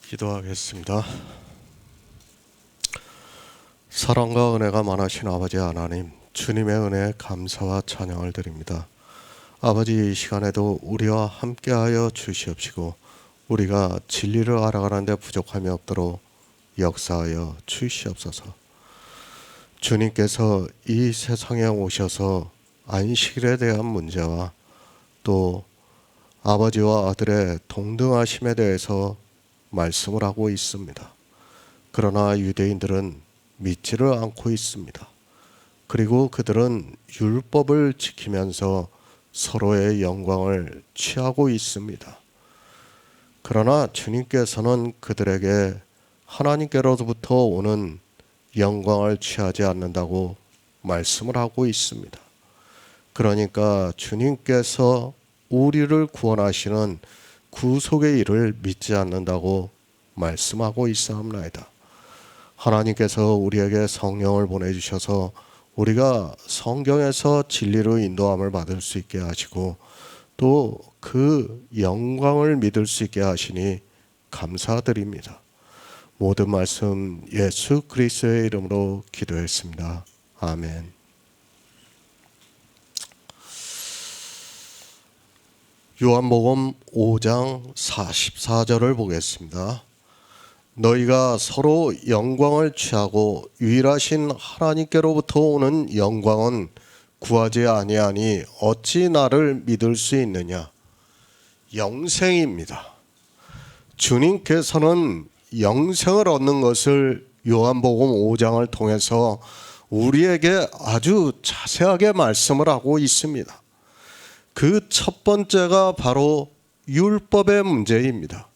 기도하겠습니다. 사랑과 은혜가 많으신 아버지 하나님, 주님의 은혜에 감사와 찬양을 드립니다. 아버지, 이 시간에도 우리와 함께하여 주시옵시고 우리가 진리를 알아가는 데 부족함이 없도록 역사하여 주시옵소서. 주님께서 이 세상에 오셔서 안식일에 대한 문제와 또 아버지와 아들의 동등하심에 대해서 말씀을 하고 있습니다. 그러나 유대인들은 믿지를 않고 있습니다. 그리고 그들은 율법을 지키면서 서로의 영광을 취하고 있습니다. 그러나 주님께서는 그들에게 하나님께로부터 오는 영광을 취하지 않는다고 말씀을 하고 있습니다. 그러니까 주님께서 우리를 구원하시는 구속의 일을 믿지 않는다고 말씀하고 있사옵나이다. 하나님께서 우리에게 성령을 보내주셔서 우리가 성경에서 진리로 인도함을 받을 수 있게 하시고 또 그 영광을 믿을 수 있게 하시니 감사드립니다. 모든 말씀 예수 그리스도의 이름으로 기도했습니다. 아멘. 요한복음 5장 44절을 보겠습니다. 너희가 서로 영광을 취하고 유일하신 하나님께로부터 오는 영광은 구하지 아니하니 어찌 나를 믿을 수 있느냐. 영생입니다. 주님께서는 영생을 얻는 것을 요한복음 5장을 통해서 우리에게 아주 자세하게 말씀을 하고 있습니다. 그 첫 번째가 바로 율법의 문제입니다.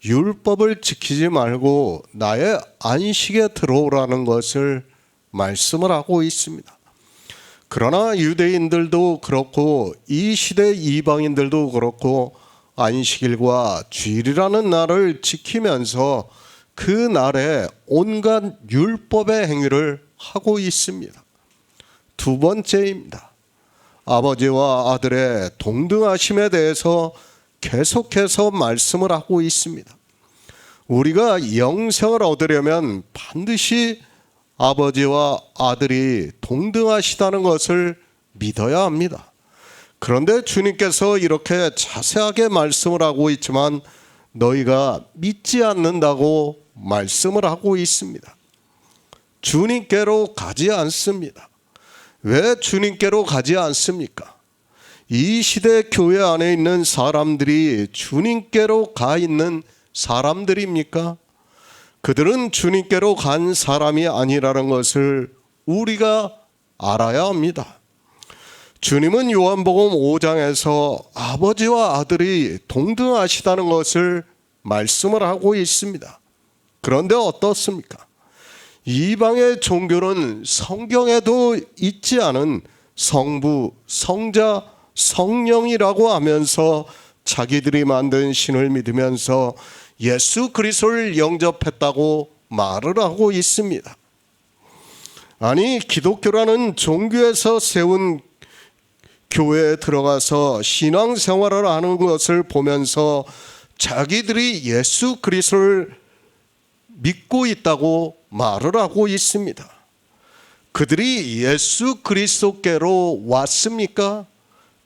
율법을 지키지 말고 나의 안식에 들어오라는 것을 말씀을 하고 있습니다. 그러나 유대인들도 그렇고 이 시대 이방인들도 그렇고 안식일과 주일이라는 날을 지키면서 그 날에 온갖 율법의 행위를 하고 있습니다. 두 번째입니다. 아버지와 아들의 동등하심에 대해서 계속해서 말씀을 하고 있습니다. 우리가 영생을 얻으려면 반드시 아버지와 아들이 동등하시다는 것을 믿어야 합니다. 그런데 주님께서 이렇게 자세하게 말씀을 하고 있지만 너희가 믿지 않는다고 말씀을 하고 있습니다. 주님께로 가지 않습니다. 왜 주님께로 가지 않습니까? 이 시대 교회 안에 있는 사람들이 주님께로 가 있는 사람들입니까? 그들은 주님께로 간 사람이 아니라는 것을 우리가 알아야 합니다. 주님은 요한복음 5장에서 아버지와 아들이 동등하시다는 것을 말씀을 하고 있습니다. 그런데 어떻습니까? 이방의 종교는 성경에도 있지 않은 성부, 성자, 성령이라고 하면서 자기들이 만든 신을 믿으면서 예수 그리스도를 영접했다고 말을 하고 있습니다. 아니, 기독교라는 종교에서 세운 교회에 들어가서 신앙생활을 하는 것을 보면서 자기들이 예수 그리스도를 믿고 있다고 말을 하고 있습니다. 그들이 예수 그리스도께로 왔습니까?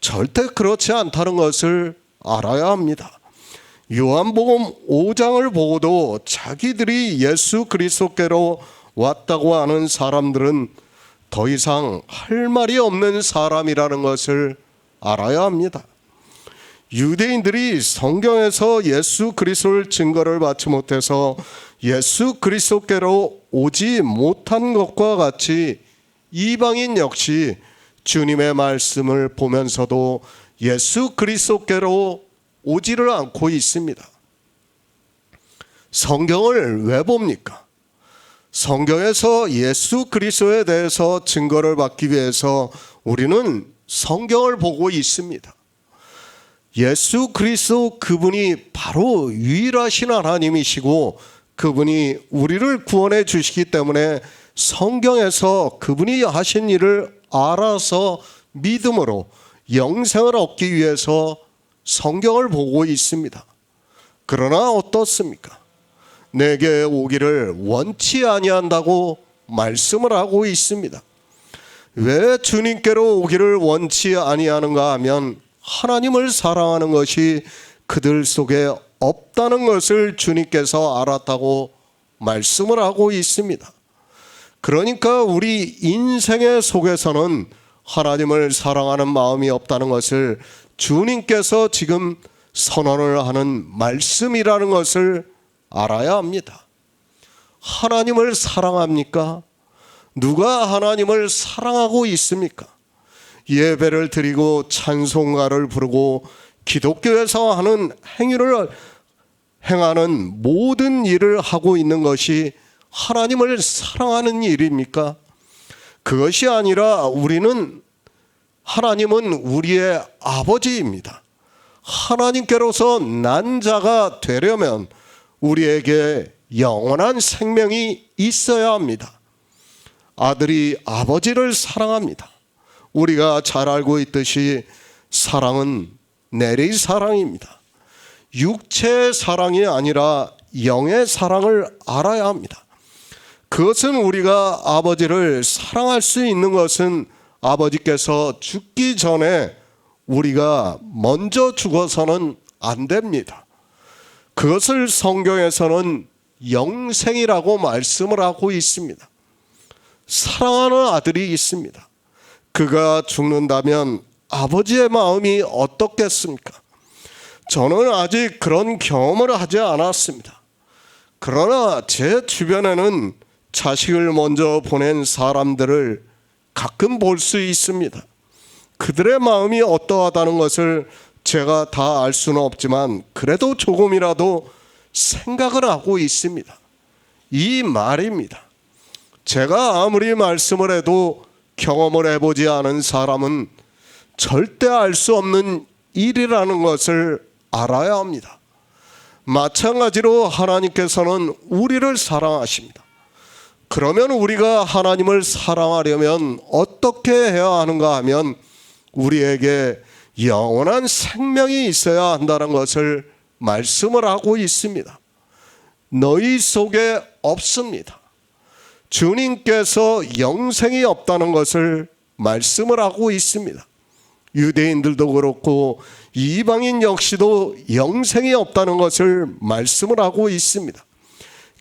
절대 그렇지 않다는 것을 알아야 합니다. 요한복음 5장을 보고도 자기들이 예수 그리스도께로 왔다고 하는 사람들은 더 이상 할 말이 없는 사람이라는 것을 알아야 합니다. 유대인들이 성경에서 예수 그리스도를 증거를 받지 못해서 예수 그리스도께로 오지 못한 것과 같이 이방인 역시 주님의 말씀을 보면서도 예수 그리스도께로 오지를 않고 있습니다. 성경을 왜 봅니까? 성경에서 예수 그리스도에 대해서 증거를 받기 위해서 우리는 성경을 보고 있습니다. 예수 그리스도 그분이 바로 유일하신 하나님이시고 그분이 우리를 구원해 주시기 때문에 성경에서 그분이 하신 일을 알아서 믿음으로 영생을 얻기 위해서 성경을 보고 있습니다. 그러나 어떻습니까? 내게 오기를 원치 아니한다고 말씀을 하고 있습니다. 왜 주님께로 오기를 원치 아니하는가 하면 하나님을 사랑하는 것이 그들 속에 없다는 것을 주님께서 알았다고 말씀을 하고 있습니다. 그러니까 우리 인생의 속에서는 하나님을 사랑하는 마음이 없다는 것을 주님께서 지금 선언을 하는 말씀이라는 것을 알아야 합니다. 하나님을 사랑합니까? 누가 하나님을 사랑하고 있습니까? 예배를 드리고 찬송가를 부르고 기독교에서 하는 행하는 모든 일을 하고 있는 것이 하나님을 사랑하는 일입니까? 그것이 아니라 하나님은 우리의 아버지입니다. 하나님께로서 난 자가 되려면 우리에게 영원한 생명이 있어야 합니다. 아들이 아버지를 사랑합니다. 우리가 잘 알고 있듯이 사랑은 내리 사랑입니다. 육체의 사랑이 아니라 영의 사랑을 알아야 합니다. 그것은 우리가 아버지를 사랑할 수 있는 것은 아버지께서 죽기 전에 우리가 먼저 죽어서는 안 됩니다. 그것을 성경에서는 영생이라고 말씀을 하고 있습니다. 사랑하는 아들이 있습니다. 그가 죽는다면 아버지의 마음이 어떻겠습니까? 저는 아직 그런 경험을 하지 않았습니다. 그러나 제 주변에는 자식을 먼저 보낸 사람들을 가끔 볼 수 있습니다. 그들의 마음이 어떠하다는 것을 제가 다 알 수는 없지만 그래도 조금이라도 생각을 하고 있습니다. 이 말입니다. 제가 아무리 말씀을 해도 경험을 해보지 않은 사람은 절대 알 수 없는 일이라는 것을 알아야 합니다. 마찬가지로 하나님께서는 우리를 사랑하십니다. 그러면 우리가 하나님을 사랑하려면 어떻게 해야 하는가 하면 우리에게 영원한 생명이 있어야 한다는 것을 말씀을 하고 있습니다. 너희 속에 없습니다. 주님께서 영생이 없다는 것을 말씀을 하고 있습니다. 유대인들도 그렇고 이방인 역시도 영생이 없다는 것을 말씀을 하고 있습니다.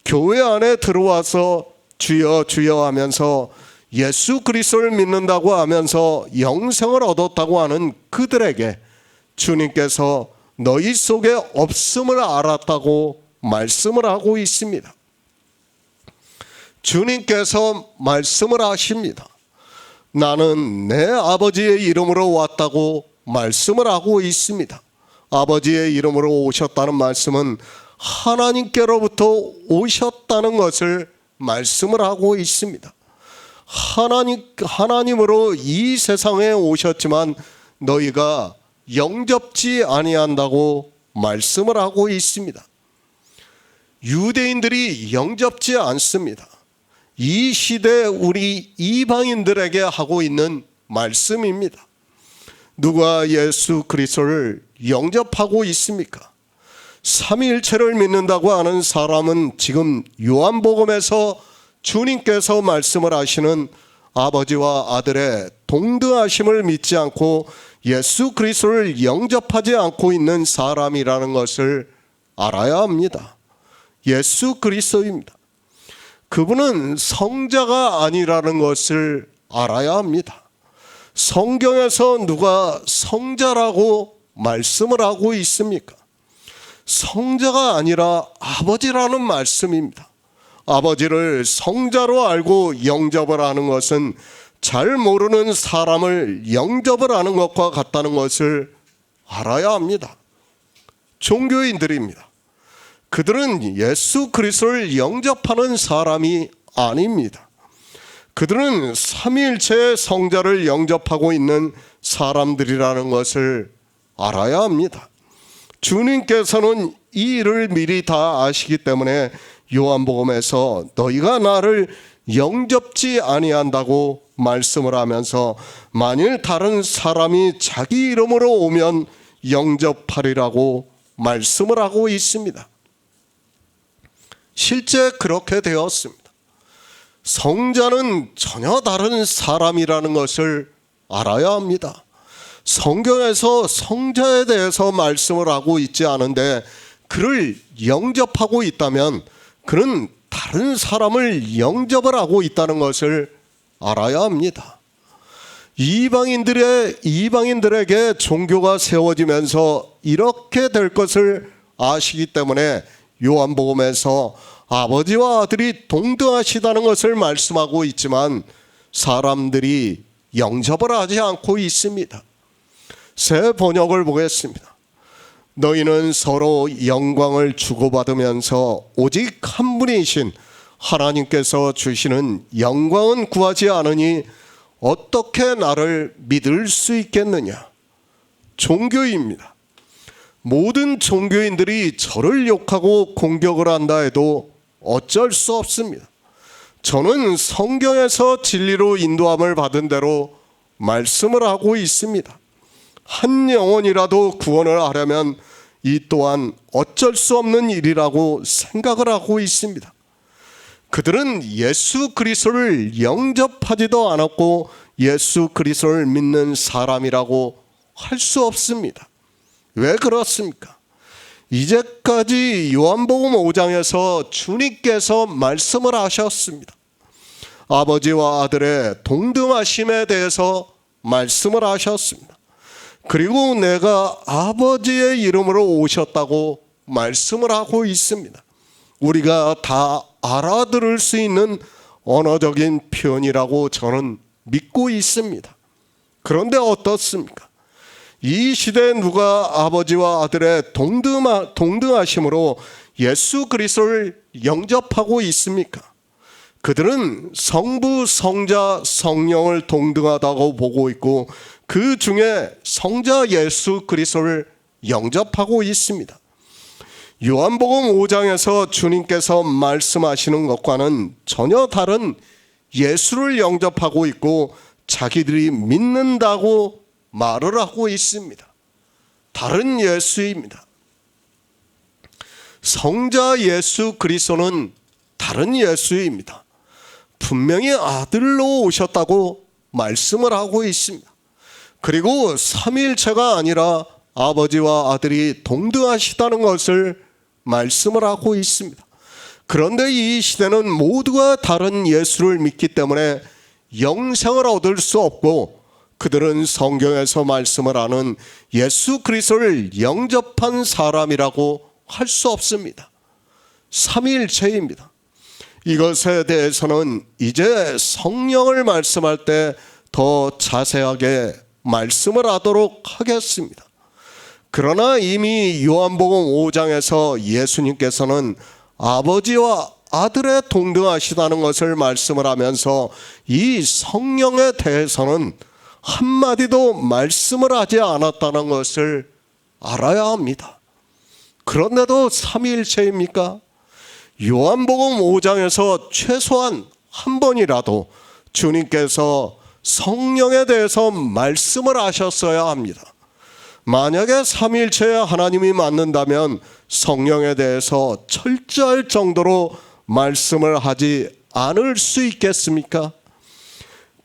교회 안에 들어와서 주여 주여 하면서 예수 그리스도를 믿는다고 하면서 영생을 얻었다고 하는 그들에게 주님께서 너희 속에 없음을 알았다고 말씀을 하고 있습니다. 주님께서 말씀을 하십니다. 나는 내 아버지의 이름으로 왔다고 말씀을 하고 있습니다. 아버지의 이름으로 오셨다는 말씀은 하나님께로부터 오셨다는 것을 말씀을 하고 있습니다. 하나님으로 이 세상에 오셨지만 너희가 영접지 아니한다고 말씀을 하고 있습니다. 유대인들이 영접지 않습니다. 이 시대 우리 이방인들에게 하고 있는 말씀입니다. 누가 예수 그리스도를 영접하고 있습니까? 삼위일체를 믿는다고 하는 사람은 지금 요한복음에서 주님께서 말씀을 하시는 아버지와 아들의 동등하심을 믿지 않고 예수 그리스도를 영접하지 않고 있는 사람이라는 것을 알아야 합니다. 예수 그리스도입니다. 그분은 성자가 아니라는 것을 알아야 합니다. 성경에서 누가 성자라고 말씀을 하고 있습니까? 성자가 아니라 아버지라는 말씀입니다. 아버지를 성자로 알고 영접을 하는 것은 잘 모르는 사람을 영접을 하는 것과 같다는 것을 알아야 합니다. 종교인들입니다. 그들은 예수 그리스도를 영접하는 사람이 아닙니다. 그들은 삼위일체의 성자를 영접하고 있는 사람들이라는 것을 알아야 합니다. 주님께서는 이 일을 미리 다 아시기 때문에 요한복음에서 너희가 나를 영접지 아니한다고 말씀을 하면서 만일 다른 사람이 자기 이름으로 오면 영접하리라고 말씀을 하고 있습니다. 실제 그렇게 되었습니다. 성자는 전혀 다른 사람이라는 것을 알아야 합니다. 성경에서 성자에 대해서 말씀을 하고 있지 않은데 그를 영접하고 있다면 그는 다른 사람을 영접을 하고 있다는 것을 알아야 합니다. 이방인들에게 종교가 세워지면서 이렇게 될 것을 아시기 때문에 요한복음에서 아버지와 아들이 동등하시다는 것을 말씀하고 있지만 사람들이 영접을 하지 않고 있습니다. 새 번역을 보겠습니다. 너희는 서로 영광을 주고받으면서 오직 한 분이신 하나님께서 주시는 영광은 구하지 않으니 어떻게 나를 믿을 수 있겠느냐? 종교입니다. 모든 종교인들이 저를 욕하고 공격을 한다 해도 어쩔 수 없습니다. 저는 성경에서 진리로 인도함을 받은 대로 말씀을 하고 있습니다. 한 영혼이라도 구원을 하려면 이 또한 어쩔 수 없는 일이라고 생각을 하고 있습니다. 그들은 예수 그리스도를 영접하지도 않았고 예수 그리스도를 믿는 사람이라고 할 수 없습니다. 왜 그렇습니까? 이제까지 요한복음 5장에서 주님께서 말씀을 하셨습니다. 아버지와 아들의 동등하심에 대해서 말씀을 하셨습니다. 그리고 내가 아버지의 이름으로 오셨다고 말씀을 하고 있습니다. 우리가 다 알아들을 수 있는 언어적인 표현이라고 저는 믿고 있습니다. 그런데 어떻습니까? 이 시대에 누가 아버지와 아들의 동등하심으로 예수 그리스도를 영접하고 있습니까? 그들은 성부, 성자, 성령을 동등하다고 보고 있고 그 중에 성자 예수 그리스도를 영접하고 있습니다. 요한복음 5장에서 주님께서 말씀하시는 것과는 전혀 다른 예수를 영접하고 있고 자기들이 믿는다고 말을 하고 있습니다. 다른 예수입니다. 성자 예수 그리스도는 다른 예수입니다. 분명히 아들로 오셨다고 말씀을 하고 있습니다. 그리고 삼위일체가 아니라 아버지와 아들이 동등하시다는 것을 말씀을 하고 있습니다. 그런데 이 시대는 모두가 다른 예수를 믿기 때문에 영생을 얻을 수 없고 그들은 성경에서 말씀을 하는 예수 그리스도를 영접한 사람이라고 할 수 없습니다. 삼위일체입니다. 이것에 대해서는 이제 성령을 말씀할 때 더 자세하게 말씀을 하도록 하겠습니다. 그러나 이미 요한복음 5장에서 예수님께서는 아버지와 아들의 동등하시다는 것을 말씀을 하면서 이 성령에 대해서는 한마디도 말씀을 하지 않았다는 것을 알아야 합니다. 그런데도 삼위일체입니까? 요한복음 5장에서 최소한 한 번이라도 주님께서 성령에 대해서 말씀을 하셨어야 합니다. 만약에 삼위일체의 하나님이 맞는다면 성령에 대해서 철저할 정도로 말씀을 하지 않을 수 있겠습니까?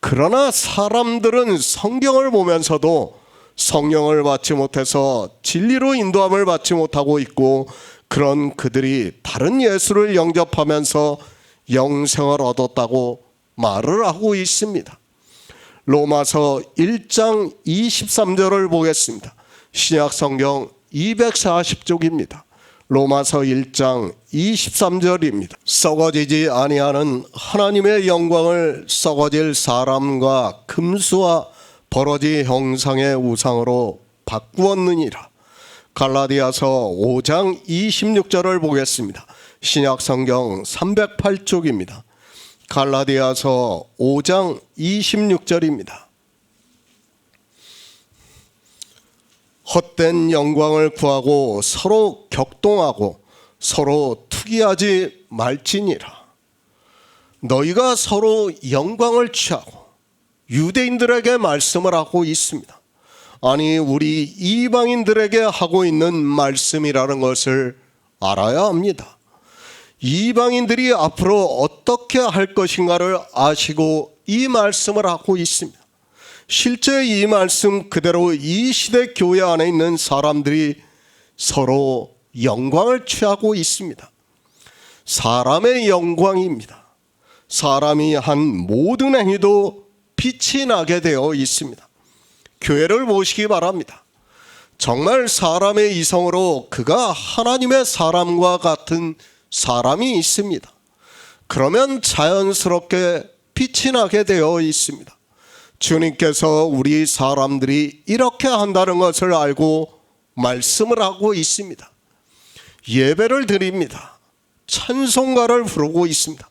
그러나 사람들은 성경을 보면서도 성령을 받지 못해서 진리로 인도함을 받지 못하고 있고 그런 그들이 다른 예수를 영접하면서 영생을 얻었다고 말을 하고 있습니다. 로마서 1장 23절을 보겠습니다. 신약성경 240쪽입니다. 로마서 1장 23절입니다. 썩어지지 아니하는 하나님의 영광을 썩어질 사람과 금수와 버러지 형상의 우상으로 바꾸었느니라. 갈라디아서 5장 26절을 보겠습니다. 신약성경 308쪽입니다. 갈라디아서 5장 26절입니다. 헛된 영광을 구하고 서로 격동하고 서로 투기하지 말지니라. 너희가 서로 영광을 취하고 유대인들에게 말씀을 하고 있습니다. 아니 우리 이방인들에게 하고 있는 말씀이라는 것을 알아야 합니다. 이방인들이 앞으로 어떻게 할 것인가를 아시고 이 말씀을 하고 있습니다. 실제 이 말씀 그대로 이 시대 교회 안에 있는 사람들이 서로 영광을 취하고 있습니다. 사람의 영광입니다. 사람이 한 모든 행위도 빛이 나게 되어 있습니다. 교회를 보시기 바랍니다. 정말 사람의 이성으로 그가 하나님의 사람과 같은 사람이 있습니다. 그러면 자연스럽게 빛이 나게 되어 있습니다. 주님께서 우리 사람들이 이렇게 한다는 것을 알고 말씀을 하고 있습니다. 예배를 드립니다. 찬송가를 부르고 있습니다.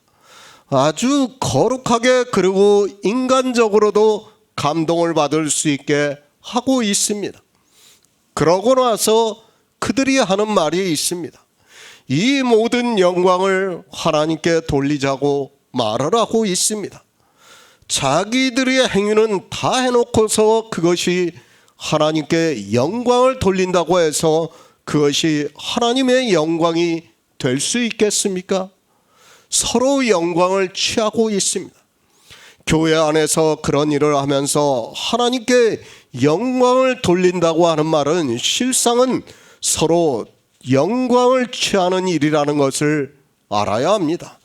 아주 거룩하게 그리고 인간적으로도 감동을 받을 수 있게 하고 있습니다. 그러고 나서 그들이 하는 말이 있습니다. 이 모든 영광을 하나님께 돌리자고 말을 하고 있습니다. 자기들의 행위는 다 해놓고서 그것이 하나님께 영광을 돌린다고 해서 그것이 하나님의 영광이 될 수 있겠습니까? 서로 영광을 취하고 있습니다. 교회 안에서 그런 일을 하면서 하나님께 영광을 돌린다고 하는 말은 실상은 서로 영광을 취하는 일이라는 것을 알아야 합니다.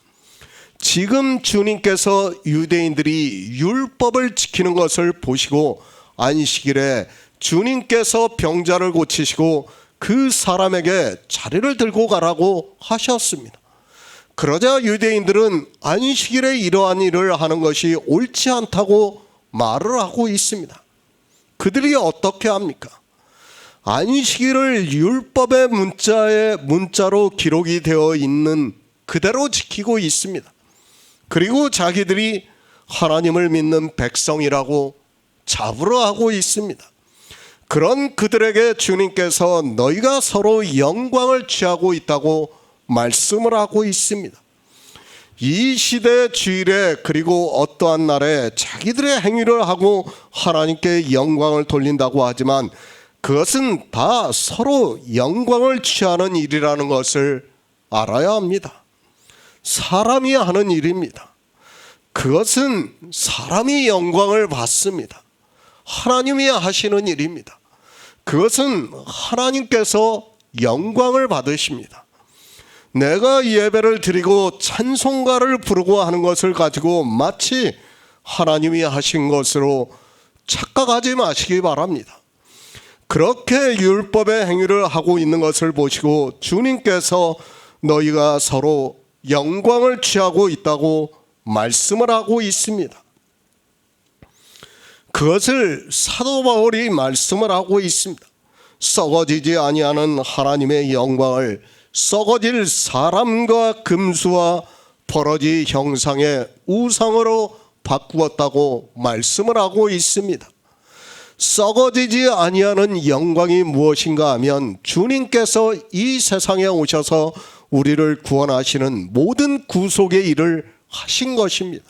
지금 주님께서 유대인들이 율법을 지키는 것을 보시고 안식일에 주님께서 병자를 고치시고 그 사람에게 자리를 들고 가라고 하셨습니다. 그러자 유대인들은 안식일에 이러한 일을 하는 것이 옳지 않다고 말을 하고 있습니다. 그들이 어떻게 합니까? 안식일을 율법의 문자로 기록이 되어 있는 그대로 지키고 있습니다. 그리고 자기들이 하나님을 믿는 백성이라고 잡으러 하고 있습니다. 그런 그들에게 주님께서 너희가 서로 영광을 취하고 있다고 말씀을 하고 있습니다. 이 시대 주일에 그리고 어떠한 날에 자기들의 행위를 하고 하나님께 영광을 돌린다고 하지만 그것은 다 서로 영광을 취하는 일이라는 것을 알아야 합니다. 사람이 하는 일입니다. 그것은 사람이 영광을 받습니다. 하나님이 하시는 일입니다. 그것은 하나님께서 영광을 받으십니다. 내가 예배를 드리고 찬송가를 부르고 하는 것을 가지고 마치 하나님이 하신 것으로 착각하지 마시기 바랍니다. 그렇게 율법의 행위를 하고 있는 것을 보시고 주님께서 너희가 서로 영광을 취하고 있다고 말씀을 하고 있습니다. 그것을 사도 바울이 말씀을 하고 있습니다. 썩어지지 아니하는 하나님의 영광을 썩어질 사람과 금수와 버러지 형상의 우상으로 바꾸었다고 말씀을 하고 있습니다. 썩어지지 아니하는 영광이 무엇인가 하면 주님께서 이 세상에 오셔서 우리를 구원하시는 모든 구속의 일을 하신 것입니다.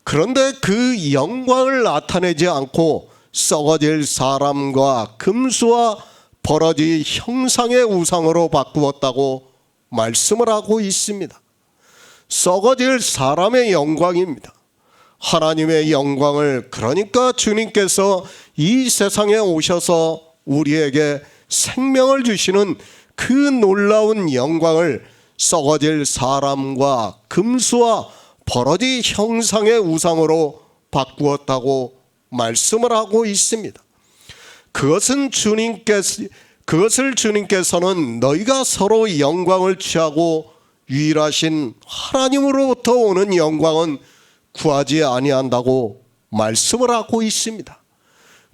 그런데 그 영광을 나타내지 않고 썩어질 사람과 금수와 버러지 형상의 우상으로 바꾸었다고 말씀을 하고 있습니다. 썩어질 사람의 영광입니다. 하나님의 영광을, 그러니까 주님께서 이 세상에 오셔서 우리에게 생명을 주시는 그 놀라운 영광을 썩어질 사람과 금수와 버러지 형상의 우상으로 바꾸었다고 말씀을 하고 있습니다. 그것을 주님께서는 너희가 서로 영광을 취하고 유일하신 하나님으로부터 오는 영광은 구하지 아니한다고 말씀을 하고 있습니다.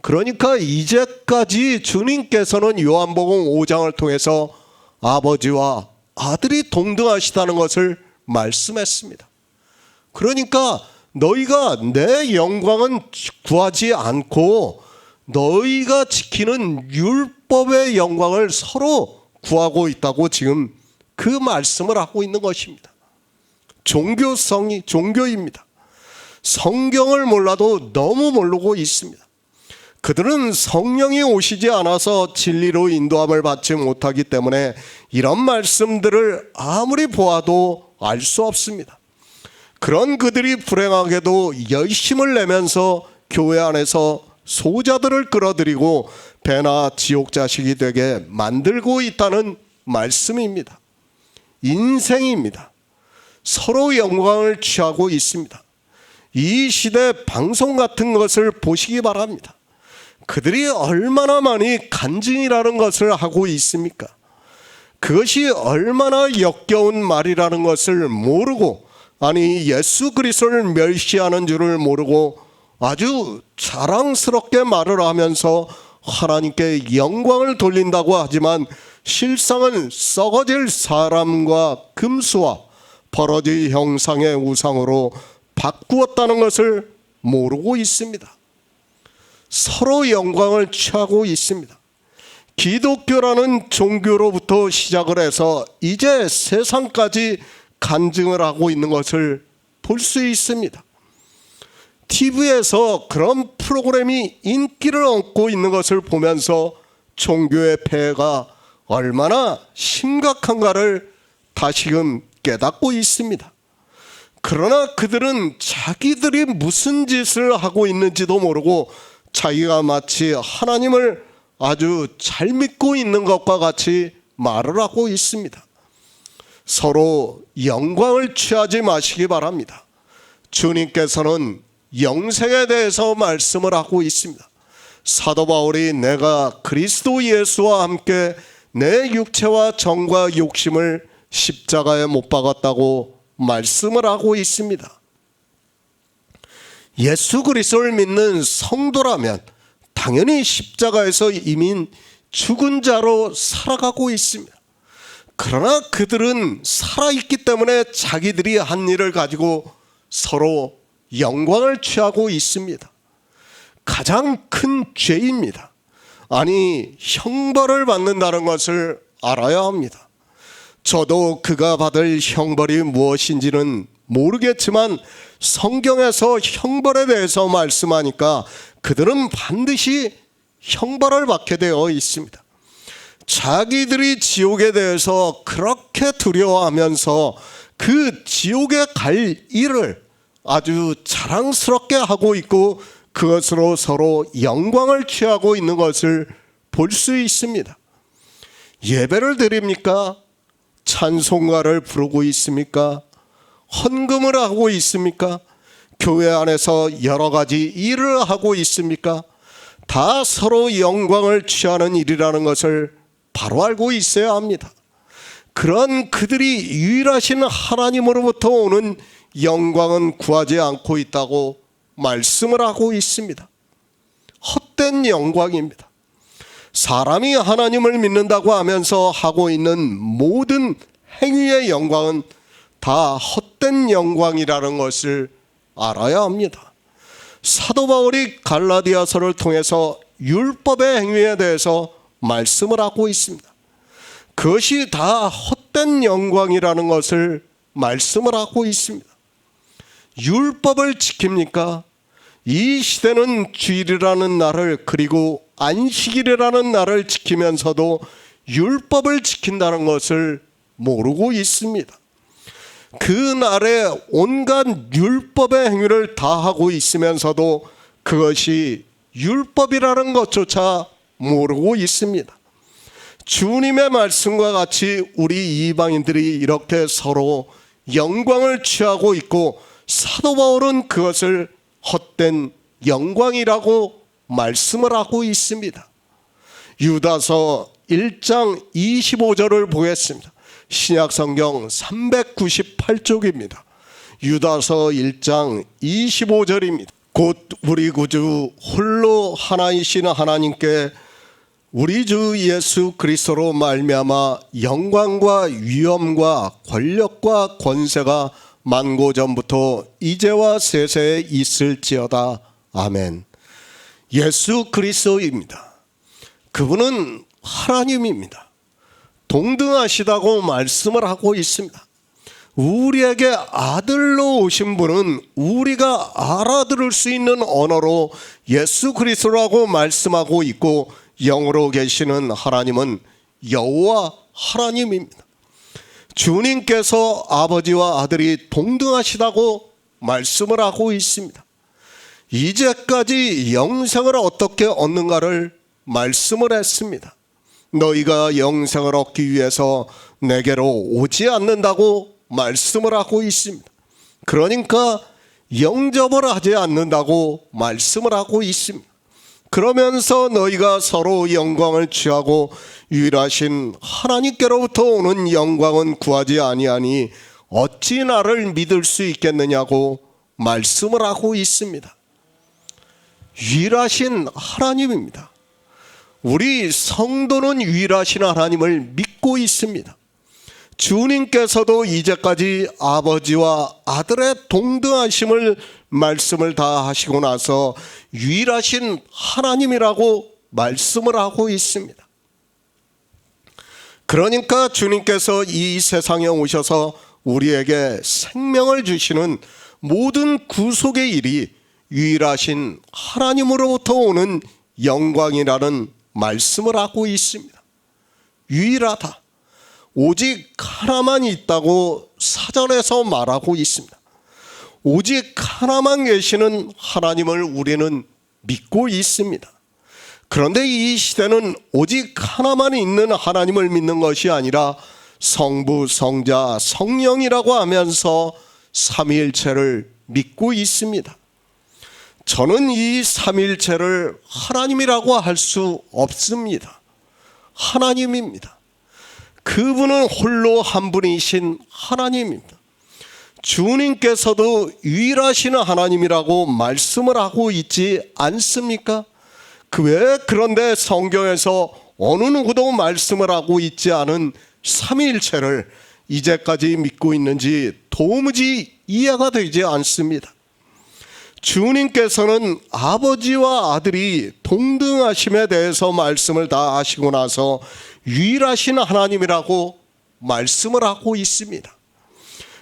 그러니까 이제까지 주님께서는 요한복음 5장을 통해서 아버지와 아들이 동등하시다는 것을 말씀했습니다. 그러니까 너희가 내 영광은 구하지 않고 너희가 지키는 율법의 영광을 서로 구하고 있다고 지금 그 말씀을 하고 있는 것입니다. 종교입니다. 성경을 몰라도 너무 모르고 있습니다. 그들은 성령이 오시지 않아서 진리로 인도함을 받지 못하기 때문에 이런 말씀들을 아무리 보아도 알 수 없습니다. 그런 그들이 불행하게도 열심을 내면서 교회 안에서 소자들을 끌어들이고 배나 지옥 자식이 되게 만들고 있다는 말씀입니다. 인생입니다. 서로 영광을 취하고 있습니다. 이 시대 방송 같은 것을 보시기 바랍니다. 그들이 얼마나 많이 간증이라는 것을 하고 있습니까? 그것이 얼마나 역겨운 말이라는 것을 모르고, 아니 예수 그리스도를 멸시하는 줄을 모르고 아주 자랑스럽게 말을 하면서 하나님께 영광을 돌린다고 하지만 실상은 썩어질 사람과 금수와 버러지 형상의 우상으로 바꾸었다는 것을 모르고 있습니다. 서로 영광을 취하고 있습니다. 기독교라는 종교로부터 시작을 해서 이제 세상까지 간증을 하고 있는 것을 볼 수 있습니다. TV에서 그런 프로그램이 인기를 얻고 있는 것을 보면서 종교의 폐해가 얼마나 심각한가를 다시금 깨닫고 있습니다. 그러나 그들은 자기들이 무슨 짓을 하고 있는지도 모르고 자기가 마치 하나님을 아주 잘 믿고 있는 것과 같이 말을 하고 있습니다. 서로 영광을 취하지 마시기 바랍니다. 주님께서는 영생에 대해서 말씀을 하고 있습니다. 사도 바울이 내가 그리스도 예수와 함께 내 육체와 정과 욕심을 십자가에 못 박았다고 말씀을 하고 있습니다. 예수 그리스도를 믿는 성도라면 당연히 십자가에서 이미 죽은 자로 살아가고 있습니다. 그러나 그들은 살아있기 때문에 자기들이 한 일을 가지고 서로 영광을 취하고 있습니다. 가장 큰 죄입니다. 아니 형벌을 받는다는 것을 알아야 합니다. 저도 그가 받을 형벌이 무엇인지는 모르겠지만 성경에서 형벌에 대해서 말씀하니까 그들은 반드시 형벌을 받게 되어 있습니다. 자기들이 지옥에 대해서 그렇게 두려워하면서 그 지옥에 갈 일을 아주 자랑스럽게 하고 있고 그것으로 서로 영광을 취하고 있는 것을 볼 수 있습니다. 예배를 드립니까? 찬송가를 부르고 있습니까? 헌금을 하고 있습니까? 교회 안에서 여러 가지 일을 하고 있습니까? 다 서로 영광을 취하는 일이라는 것을 바로 알고 있어야 합니다. 그런 그들이 유일하신 하나님으로부터 오는 영광은 구하지 않고 있다고 말씀을 하고 있습니다. 헛된 영광입니다. 사람이 하나님을 믿는다고 하면서 하고 있는 모든 행위의 영광은 다 헛된 영광이라는 것을 알아야 합니다. 사도 바울이 갈라디아서를 통해서 율법의 행위에 대해서 말씀을 하고 있습니다. 그것이 다 헛된 영광이라는 것을 말씀을 하고 있습니다. 율법을 지킵니까? 이 시대는 주일이라는 날을 그리고 안식일이라는 날을 지키면서도 율법을 지킨다는 것을 모르고 있습니다. 그 날에 온갖 율법의 행위를 다 하고 있으면서도 그것이 율법이라는 것조차 모르고 있습니다. 주님의 말씀과 같이 우리 이방인들이 이렇게 서로 영광을 취하고 있고 사도 바울은 그것을 헛된 영광이라고 말씀을 하고 있습니다. 유다서 1장 25절을 보겠습니다. 신약성경 398쪽입니다. 유다서 1장 25절입니다. 곧 우리 구주 홀로 하나이신 하나님께 우리 주 예수 그리스도로 말미암아 영광과 위엄과 권력과 권세가 만고 전부터 이제와 세세에 있을지어다. 아멘. 예수 그리스도입니다. 그분은 하나님입니다. 동등하시다고 말씀을 하고 있습니다. 우리에게 아들로 오신 분은 우리가 알아들을 수 있는 언어로 예수 그리스도라고 말씀하고 있고 영으로 계시는 하나님은 여호와 하나님입니다. 주님께서 아버지와 아들이 동등하시다고 말씀을 하고 있습니다. 이제까지 영생을 어떻게 얻는가를 말씀을 했습니다. 너희가 영생을 얻기 위해서 내게로 오지 않는다고 말씀을 하고 있습니다. 그러니까 영접을 하지 않는다고 말씀을 하고 있습니다. 그러면서 너희가 서로 영광을 취하고 유일하신 하나님께로부터 오는 영광은 구하지 아니하니 어찌 나를 믿을 수 있겠느냐고 말씀을 하고 있습니다. 유일하신 하나님입니다. 우리 성도는 유일하신 하나님을 믿고 있습니다. 주님께서도 이제까지 아버지와 아들의 동등하심을 말씀을 다 하시고 나서 유일하신 하나님이라고 말씀을 하고 있습니다. 그러니까 주님께서 이 세상에 오셔서 우리에게 생명을 주시는 모든 구속의 일이 유일하신 하나님으로부터 오는 영광이라는 말씀을 하고 있습니다. 유일하다. 오직 하나만 있다고 사전에서 말하고 있습니다. 오직 하나만 계시는 하나님을 우리는 믿고 있습니다. 그런데 이 시대는 오직 하나만 있는 하나님을 믿는 것이 아니라 성부, 성자, 성령이라고 하면서 삼위일체를 믿고 있습니다. 저는 이 삼위일체를 하나님이라고 할 수 없습니다. 하나님입니다. 그분은 홀로 한 분이신 하나님입니다. 주님께서도 유일하신 하나님이라고 말씀을 하고 있지 않습니까? 왜 그런데 성경에서 어느 누구도 말씀을 하고 있지 않은 삼위일체를 이제까지 믿고 있는지 도무지 이해가 되지 않습니다. 주님께서는 아버지와 아들이 동등하심에 대해서 말씀을 다 하시고 나서 유일하신 하나님이라고 말씀을 하고 있습니다.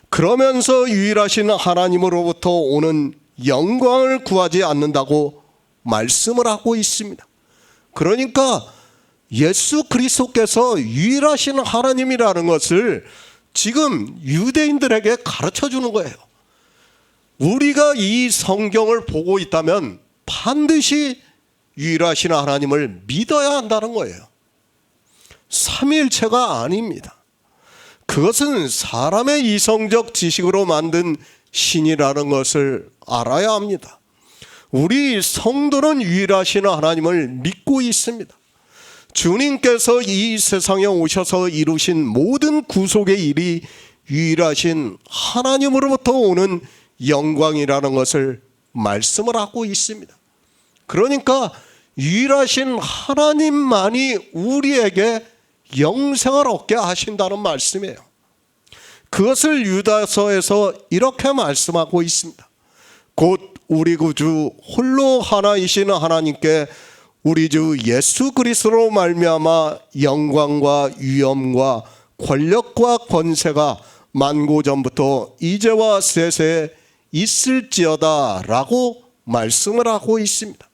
그러면서 유일하신 하나님으로부터 오는 영광을 구하지 않는다고 말씀을 하고 있습니다. 그러니까 예수 그리스도께서 유일하신 하나님이라는 것을 지금 유대인들에게 가르쳐 주는 거예요. 우리가 이 성경을 보고 있다면 반드시 유일하신 하나님을 믿어야 한다는 거예요. 삼위일체가 아닙니다. 그것은 사람의 이성적 지식으로 만든 신이라는 것을 알아야 합니다. 우리 성도는 유일하신 하나님을 믿고 있습니다. 주님께서 이 세상에 오셔서 이루신 모든 구속의 일이 유일하신 하나님으로부터 오는 영광이라는 것을 말씀을 하고 있습니다. 그러니까 유일하신 하나님만이 우리에게 영생을 얻게 하신다는 말씀이에요. 그것을 유다서에서 이렇게 말씀하고 있습니다. 곧 우리 구주 홀로 하나이신 하나님께 우리 주 예수 그리스도로 말미암아 영광과 위엄과 권력과 권세가 만고 전부터 이제와 세세에 있을지어다 라고 말씀을 하고 있습니다.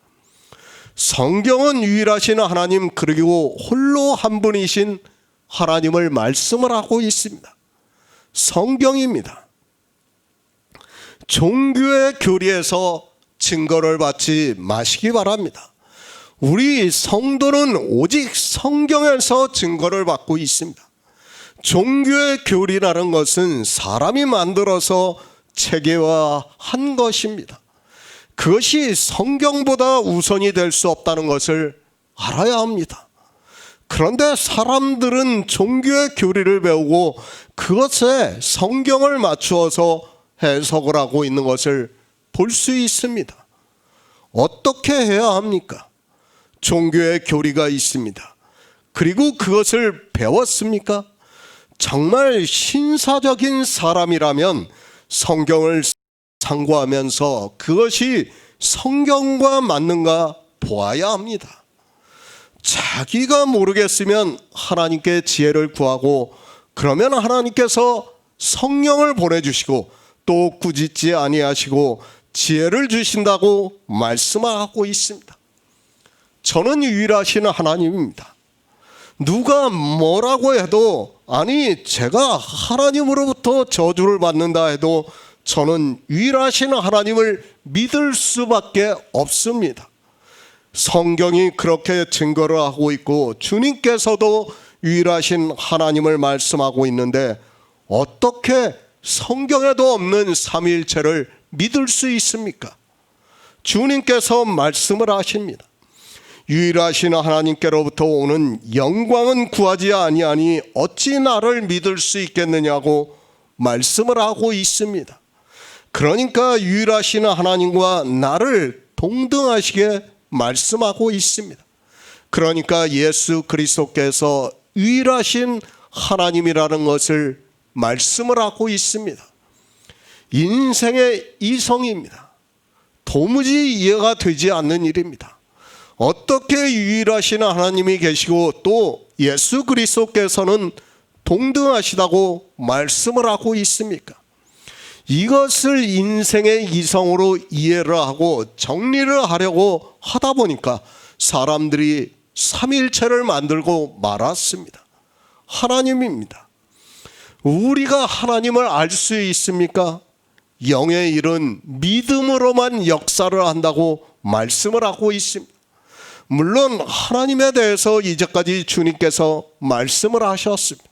성경은 유일하신 하나님 그리고 홀로 한 분이신 하나님을 말씀을 하고 있습니다. 성경입니다. 종교의 교리에서 증거를 받지 마시기 바랍니다. 우리 성도는 오직 성경에서 증거를 받고 있습니다. 종교의 교리라는 것은 사람이 만들어서 체계화한 것입니다. 그것이 성경보다 우선이 될 수 없다는 것을 알아야 합니다. 그런데 사람들은 종교의 교리를 배우고 그것에 성경을 맞추어서 해석을 하고 있는 것을 볼 수 있습니다. 어떻게 해야 합니까? 종교의 교리가 있습니다. 그리고 그것을 배웠습니까? 정말 신사적인 사람이라면 성경을 참고하면서 그것이 성경과 맞는가 보아야 합니다. 자기가 모르겠으면 하나님께 지혜를 구하고 그러면 하나님께서 성령을 보내주시고 또 꾸짖지 아니하시고 지혜를 주신다고 말씀하고 있습니다. 저는 유일하신 하나님입니다. 누가 뭐라고 해도, 아니 제가 하나님으로부터 저주를 받는다 해도 저는 유일하신 하나님을 믿을 수밖에 없습니다. 성경이 그렇게 증거를 하고 있고 주님께서도 유일하신 하나님을 말씀하고 있는데 어떻게 성경에도 없는 삼위일체를 믿을 수 있습니까? 주님께서 말씀을 하십니다. 유일하신 하나님께로부터 오는 영광은 구하지 아니하니 어찌 나를 믿을 수 있겠느냐고 말씀을 하고 있습니다. 그러니까 유일하신 하나님과 나를 동등하시게 말씀하고 있습니다. 그러니까 예수 그리스도께서 유일하신 하나님이라는 것을 말씀을 하고 있습니다. 인생의 이성입니다. 도무지 이해가 되지 않는 일입니다. 어떻게 유일하신 하나님이 계시고 또 예수 그리스도께서는 동등하시다고 말씀을 하고 있습니까? 이것을 인생의 이성으로 이해를 하고 정리를 하려고 하다 보니까 사람들이 삼위일체를 만들고 말았습니다. 하나님입니다. 우리가 하나님을 알 수 있습니까? 영의 일은 믿음으로만 역사를 한다고 말씀을 하고 있습니다. 물론 하나님에 대해서 이제까지 주님께서 말씀을 하셨습니다.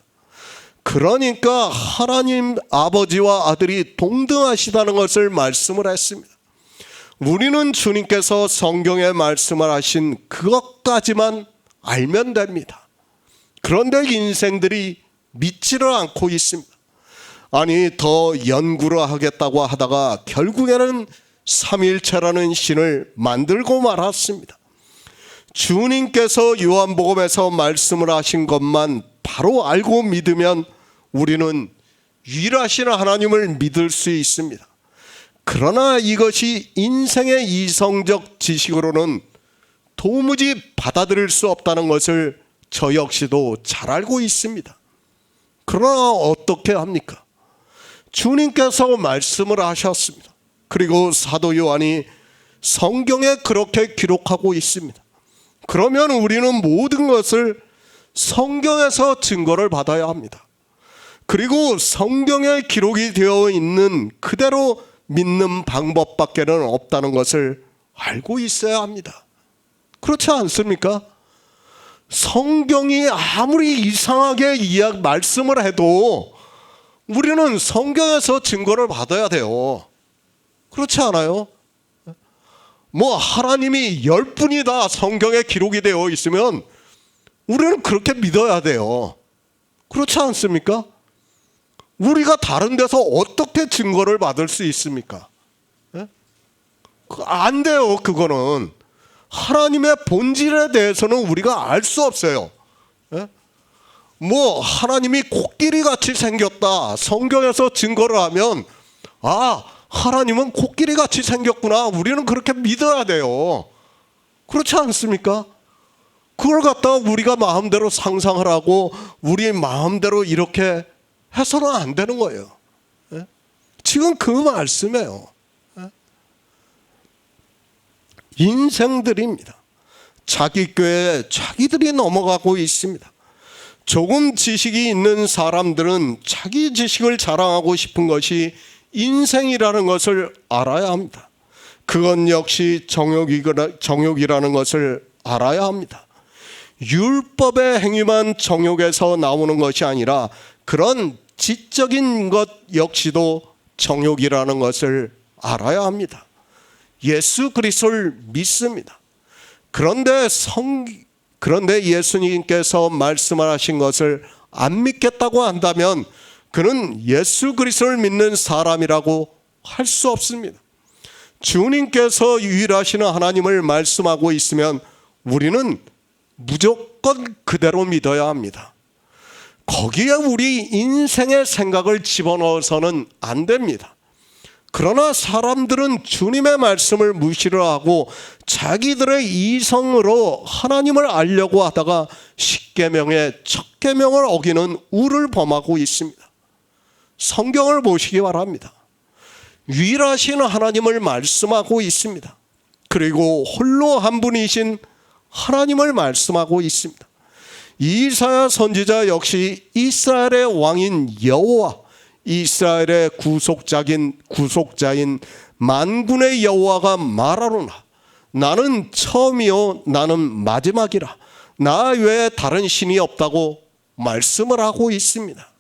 그러니까 하나님 아버지와 아들이 동등하시다는 것을 말씀을 했습니다. 우리는 주님께서 성경에 말씀을 하신 그것까지만 알면 됩니다. 그런데 인생들이 믿지를 않고 있습니다. 아니 더 연구를 하겠다고 하다가 결국에는 삼위일체라는 신을 만들고 말았습니다. 주님께서 요한복음에서 말씀을 하신 것만 바로 알고 믿으면 우리는 유일하신 하나님을 믿을 수 있습니다. 그러나 이것이 인생의 이성적 지식으로는 도무지 받아들일 수 없다는 것을 저 역시도 잘 알고 있습니다. 그러나 어떻게 합니까? 주님께서 말씀을 하셨습니다. 그리고 사도 요한이 성경에 그렇게 기록하고 있습니다. 그러면 우리는 모든 것을 성경에서 증거를 받아야 합니다. 그리고 성경에 기록이 되어 있는 그대로 믿는 방법밖에는 없다는 것을 알고 있어야 합니다. 그렇지 않습니까? 성경이 아무리 이상하게 말씀을 해도 우리는 성경에서 증거를 받아야 돼요. 그렇지 않아요? 뭐 하나님이 10분이 다 성경에 기록이 되어 있으면 우리는 그렇게 믿어야 돼요. 그렇지 않습니까? 우리가 다른 데서 어떻게 증거를 받을 수 있습니까? 안 돼요. 그거는 하나님의 본질에 대해서는 우리가 알 수 없어요. 뭐 하나님이 코끼리 같이 생겼다 성경에서 증거를 하면 아 하나님은 코끼리 같이 생겼구나 우리는 그렇게 믿어야 돼요. 그렇지 않습니까? 그걸 갖다가 우리가 마음대로 상상을 하고 우리 마음대로 이렇게 해서는 안 되는 거예요. 지금 그 말씀이에요. 인생들입니다. 자기 꾀에 자기들이 넘어가고 있습니다. 조금 지식이 있는 사람들은 자기 지식을 자랑하고 싶은 것이 인생이라는 것을 알아야 합니다. 그건 역시 정욕이라는 것을 알아야 합니다. 율법의 행위만 정욕에서 나오는 것이 아니라 그런 지적인 것 역시도 정욕이라는 것을 알아야 합니다. 예수 그리스도를 믿습니다. 그런데 예수님께서 말씀하신 것을 안 믿겠다고 한다면 그는 예수 그리스도를 믿는 사람이라고 할 수 없습니다. 주님께서 유일하신 하나님을 말씀하고 있으면 우리는 무조건 그대로 믿어야 합니다. 거기에 우리 인생의 생각을 집어넣어서는 안 됩니다. 그러나 사람들은 주님의 말씀을 무시를 하고 자기들의 이성으로 하나님을 알려고 하다가 십계명의 첫 계명을 어기는 우를 범하고 있습니다. 성경을 보시기 바랍니다. 유일하신 하나님을 말씀하고 있습니다. 그리고 홀로 한 분이신 하나님을 말씀하고 있습니다. 이사야 선지자 역시 이스라엘의 왕인 여호와, 이스라엘의 구속자인 만군의 여호와가 말하노라. 나는 처음이요 나는 마지막이라. 나 외에 다른 신이 없다고 말씀을 하고 있습니다.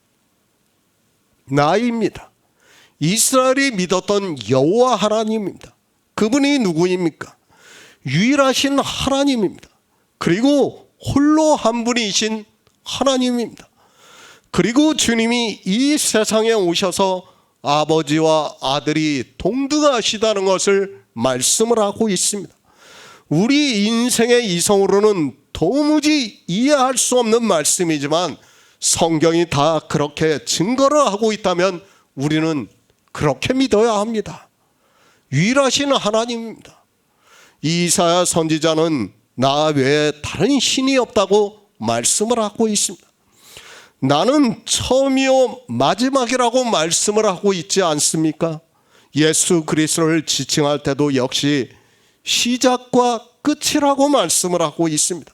나입니다. 이스라엘이 믿었던 여호와 하나님입니다. 그분이 누구입니까? 유일하신 하나님입니다. 그리고 홀로 한 분이신 하나님입니다. 그리고 주님이 이 세상에 오셔서 아버지와 아들이 동등하시다는 것을 말씀을 하고 있습니다. 우리 인생의 이성으로는 도무지 이해할 수 없는 말씀이지만 성경이 다 그렇게 증거를 하고 있다면 우리는 그렇게 믿어야 합니다. 유일하신 하나님입니다. 이사야 선지자는 나 외에 다른 신이 없다고 말씀을 하고 있습니다. 나는 처음이요 마지막이라고 말씀을 하고 있지 않습니까? 예수 그리스도를 지칭할 때도 역시 시작과 끝이라고 말씀을 하고 있습니다.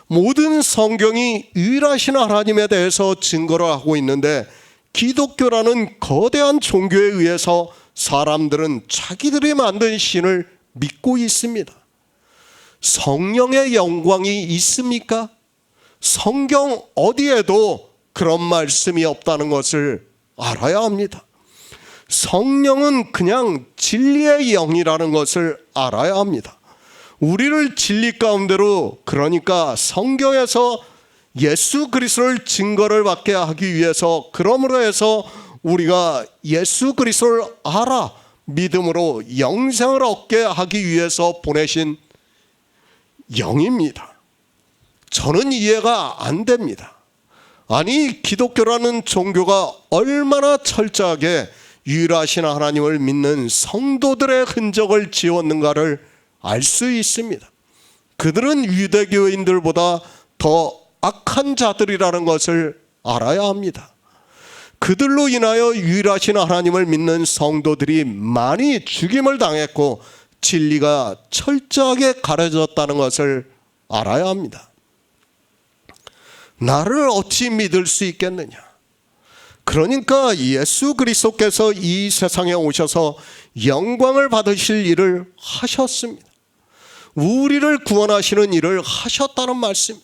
모든 성경이 유일하신 하나님에 대해서 증거를 하고 있는데 기독교라는 거대한 종교에 의해서 사람들은 자기들이 만든 신을 믿고 있습니다. 성령의 영광이 있습니까? 성경 어디에도 그런 말씀이 없다는 것을 알아야 합니다. 성령은 그냥 진리의 영이라는 것을 알아야 합니다. 우리를 진리 가운데로, 그러니까 성경에서 예수 그리스도를 증거를 받게 하기 위해서, 그러므로 해서 우리가 예수 그리스도를 알아 믿음으로 영생을 얻게 하기 위해서 보내신 영입니다. 저는 이해가 안 됩니다. 아니, 기독교라는 종교가 얼마나 철저하게 유일하신 하나님을 믿는 성도들의 흔적을 지웠는가를 알 수 있습니다. 그들은 유대교인들보다 더 악한 자들이라는 것을 알아야 합니다. 그들로 인하여 유일하신 하나님을 믿는 성도들이 많이 죽임을 당했고 진리가 철저하게 가려졌다는 것을 알아야 합니다. 나를 어찌 믿을 수 있겠느냐? 그러니까 예수 그리스도께서 이 세상에 오셔서 영광을 받으실 일을 하셨습니다. 우리를 구원하시는 일을 하셨다는 말씀.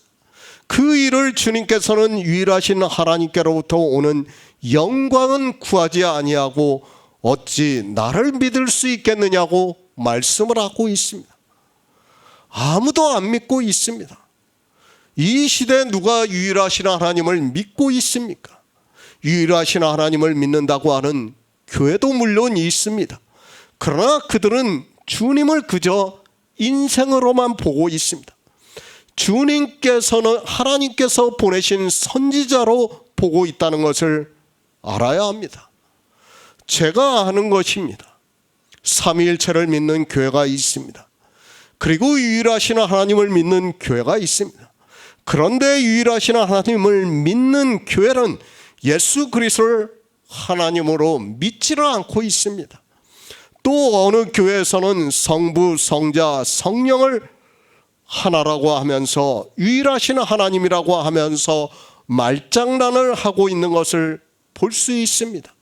그 일을 주님께서는 유일하신 하나님께로부터 오는 영광은 구하지 아니하고 어찌 나를 믿을 수 있겠느냐고 말씀을 하고 있습니다. 아무도 안 믿고 있습니다. 이 시대에 누가 유일하신 하나님을 믿고 있습니까? 유일하신 하나님을 믿는다고 하는 교회도 물론 있습니다. 그러나 그들은 주님을 그저 인생으로만 보고 있습니다. 주님께서는 하나님께서 보내신 선지자로 보고 있다는 것을 알아야 합니다. 제가 아는 것입니다. 삼위일체를 믿는 교회가 있습니다. 그리고 유일하신 하나님을 믿는 교회가 있습니다. 그런데 유일하신 하나님을 믿는 교회는 예수 그리스도를 하나님으로 믿지를 않고 있습니다. 또 어느 교회에서는 성부, 성자, 성령을 하나라고 하면서 유일하신 하나님이라고 하면서 말장난을 하고 있는 것을 볼 수 있습니다.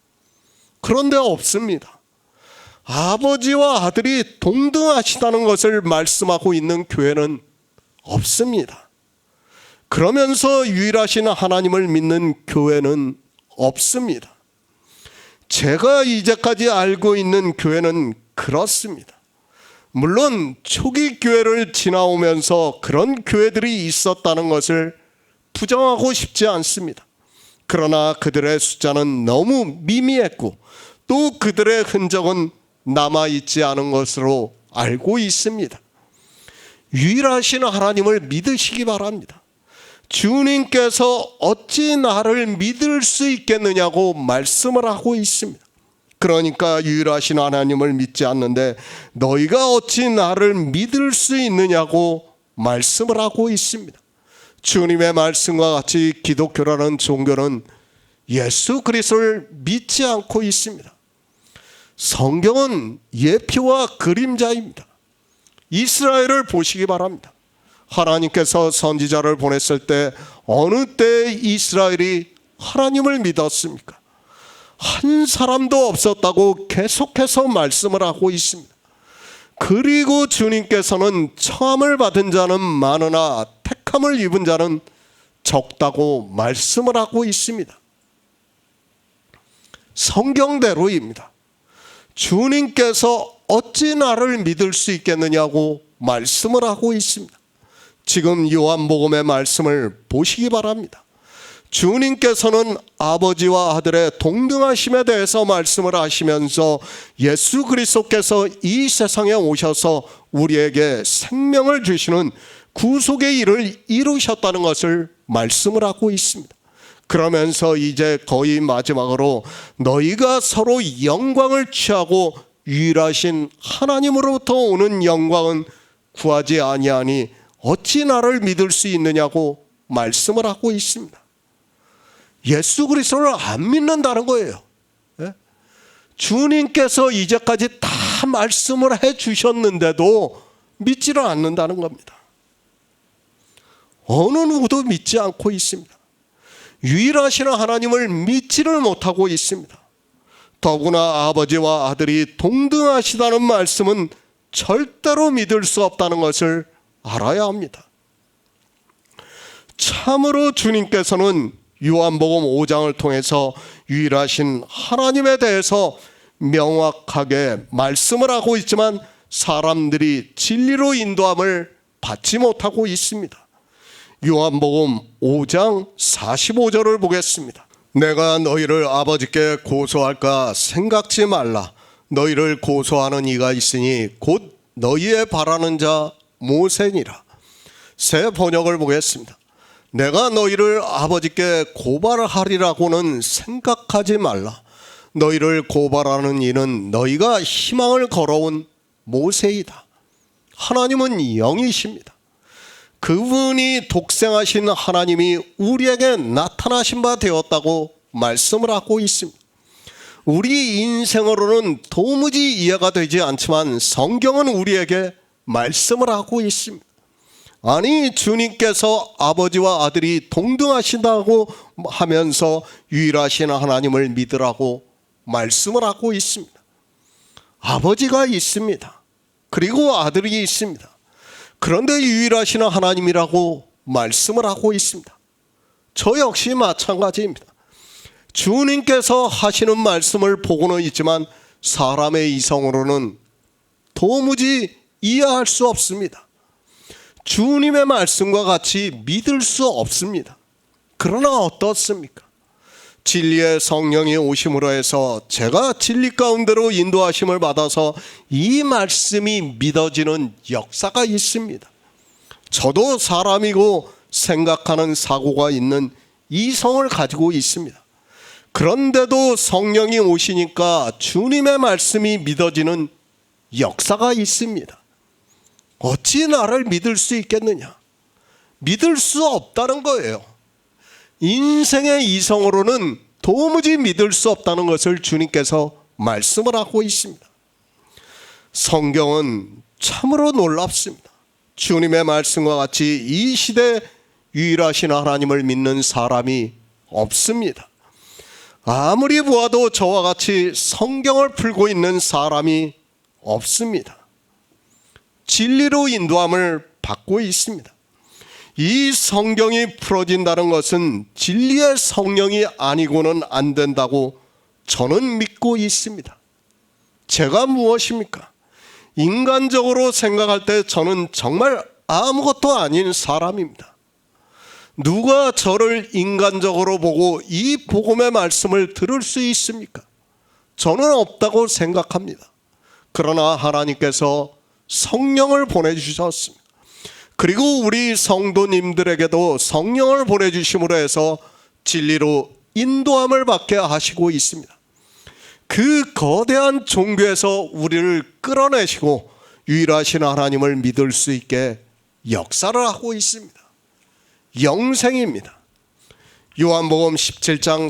그런데 없습니다. 아버지와 아들이 동등하시다는 것을 말씀하고 있는 교회는 없습니다. 그러면서 유일하신 하나님을 믿는 교회는 없습니다. 제가 이제까지 알고 있는 교회는 그렇습니다. 물론 초기 교회를 지나오면서 그런 교회들이 있었다는 것을 부정하고 싶지 않습니다. 그러나 그들의 숫자는 너무 미미했고 또 그들의 흔적은 남아있지 않은 것으로 알고 있습니다. 유일하신 하나님을 믿으시기 바랍니다. 주님께서 어찌 나를 믿을 수 있겠느냐고 말씀을 하고 있습니다. 그러니까 유일하신 하나님을 믿지 않는데 너희가 어찌 나를 믿을 수 있느냐고 말씀을 하고 있습니다. 주님의 말씀과 같이 기독교라는 종교는 예수 그리스도를 믿지 않고 있습니다. 성경은 예표와 그림자입니다. 이스라엘을 보시기 바랍니다. 하나님께서 선지자를 보냈을 때 어느 때 이스라엘이 하나님을 믿었습니까? 한 사람도 없었다고 계속해서 말씀을 하고 있습니다. 그리고 주님께서는 청함을 받은 자는 많으나 택함을 입은 자는 적다고 말씀을 하고 있습니다. 성경대로입니다. 주님께서 어찌 나를 믿을 수 있겠느냐고 말씀을 하고 있습니다. 지금 요한복음의 말씀을 보시기 바랍니다. 주님께서는 아버지와 아들의 동등하심에 대해서 말씀을 하시면서 예수 그리스도께서 이 세상에 오셔서 우리에게 생명을 주시는 구속의 일을 이루셨다는 것을 말씀을 하고 있습니다. 그러면서 이제 거의 마지막으로 너희가 서로 영광을 취하고 유일하신 하나님으로부터 오는 영광은 구하지 아니하니 어찌 나를 믿을 수 있느냐고 말씀을 하고 있습니다. 예수 그리스도를 안 믿는다는 거예요. 주님께서 이제까지 다 말씀을 해 주셨는데도 믿지를 않는다는 겁니다. 어느 누구도 믿지 않고 있습니다. 유일하신 하나님을 믿지를 못하고 있습니다. 더구나 아버지와 아들이 동등하시다는 말씀은 절대로 믿을 수 없다는 것을 알아야 합니다. 참으로 주님께서는 요한복음 5장을 통해서 유일하신 하나님에 대해서 명확하게 말씀을 하고 있지만 사람들이 진리로 인도함을 받지 못하고 있습니다. 요한복음 5장 45절을 보겠습니다. 내가 너희를 아버지께 고소할까 생각지 말라. 너희를 고소하는 이가 있으니 곧 너희의 바라는 자 모세니라. 새 번역을 보겠습니다. 내가 너희를 아버지께 고발하리라고는 생각하지 말라. 너희를 고발하는 이는 너희가 희망을 걸어온 모세이다. 하나님은 영이십니다. 그분이 독생하신 하나님이 우리에게 나타나신 바 되었다고 말씀을 하고 있습니다. 우리 인생으로는 도무지 이해가 되지 않지만 성경은 우리에게 말씀을 하고 있습니다. 아니, 주님께서 아버지와 아들이 동등하시다고 하면서 유일하신 하나님을 믿으라고 말씀을 하고 있습니다. 아버지가 있습니다. 그리고 아들이 있습니다. 그런데 유일하신 하나님이라고 말씀을 하고 있습니다. 저 역시 마찬가지입니다. 주님께서 하시는 말씀을 보고는 있지만 사람의 이성으로는 도무지 이해할 수 없습니다. 주님의 말씀과 같이 믿을 수 없습니다. 그러나 어떻습니까? 진리의 성령이 오심으로 해서 제가 진리 가운데로 인도하심을 받아서 이 말씀이 믿어지는 역사가 있습니다. 저도 사람이고 생각하는 사고가 있는 이성을 가지고 있습니다. 그런데도 성령이 오시니까 주님의 말씀이 믿어지는 역사가 있습니다. 어찌 나를 믿을 수 있겠느냐? 믿을 수 없다는 거예요. 인생의 이성으로는 도무지 믿을 수 없다는 것을 주님께서 말씀을 하고 있습니다. 성경은 참으로 놀랍습니다. 주님의 말씀과 같이 이 시대에 유일하신 하나님을 믿는 사람이 없습니다. 아무리 보아도 저와 같이 성경을 풀고 있는 사람이 없습니다. 진리로 인도함을 받고 있습니다. 이 성경이 풀어진다는 것은 진리의 성령이 아니고는 안 된다고 저는 믿고 있습니다. 제가 무엇입니까? 인간적으로 생각할 때 저는 정말 아무것도 아닌 사람입니다. 누가 저를 인간적으로 보고 이 복음의 말씀을 들을 수 있습니까? 저는 없다고 생각합니다. 그러나 하나님께서 성령을 보내주셨습니다. 그리고 우리 성도님들에게도 성령을 보내주심으로 해서 진리로 인도함을 받게 하시고 있습니다. 그 거대한 종교에서 우리를 끌어내시고 유일하신 하나님을 믿을 수 있게 역사를 하고 있습니다. 영생입니다. 요한복음 17장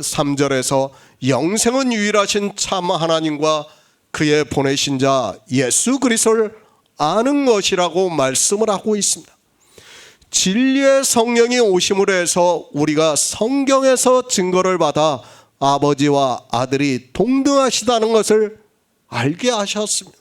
3절에서 영생은 유일하신 참 하나님과 그의 보내신 자 예수 그리스도를 아는 것이라고 말씀을 하고 있습니다. 진리의 성령이 오심으로 해서 우리가 성경에서 증거를 받아 아버지와 아들이 동등하시다는 것을 알게 하셨습니다.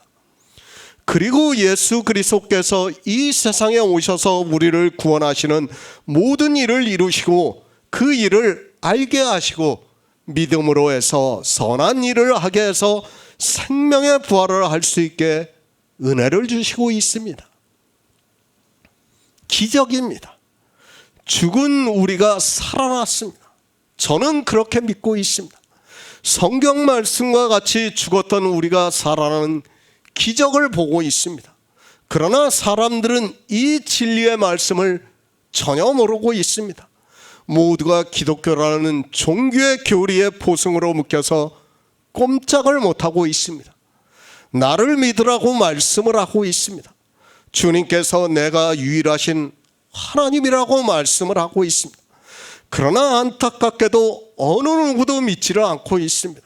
그리고 예수 그리스도께서 이 세상에 오셔서 우리를 구원하시는 모든 일을 이루시고 그 일을 알게 하시고 믿음으로 해서 선한 일을 하게 해서 생명의 부활을 할 수 있게 은혜를 주시고 있습니다. 기적입니다. 죽은 우리가 살아났습니다. 저는 그렇게 믿고 있습니다. 성경 말씀과 같이 죽었던 우리가 살아나는 기적을 보고 있습니다. 그러나 사람들은 이 진리의 말씀을 전혀 모르고 있습니다. 모두가 기독교라는 종교의 교리의 포승으로 묶여서 꼼짝을 못하고 있습니다. 나를 믿으라고 말씀을 하고 있습니다. 주님께서 내가 유일하신 하나님이라고 말씀을 하고 있습니다. 그러나 안타깝게도 어느 누구도 믿지를 않고 있습니다.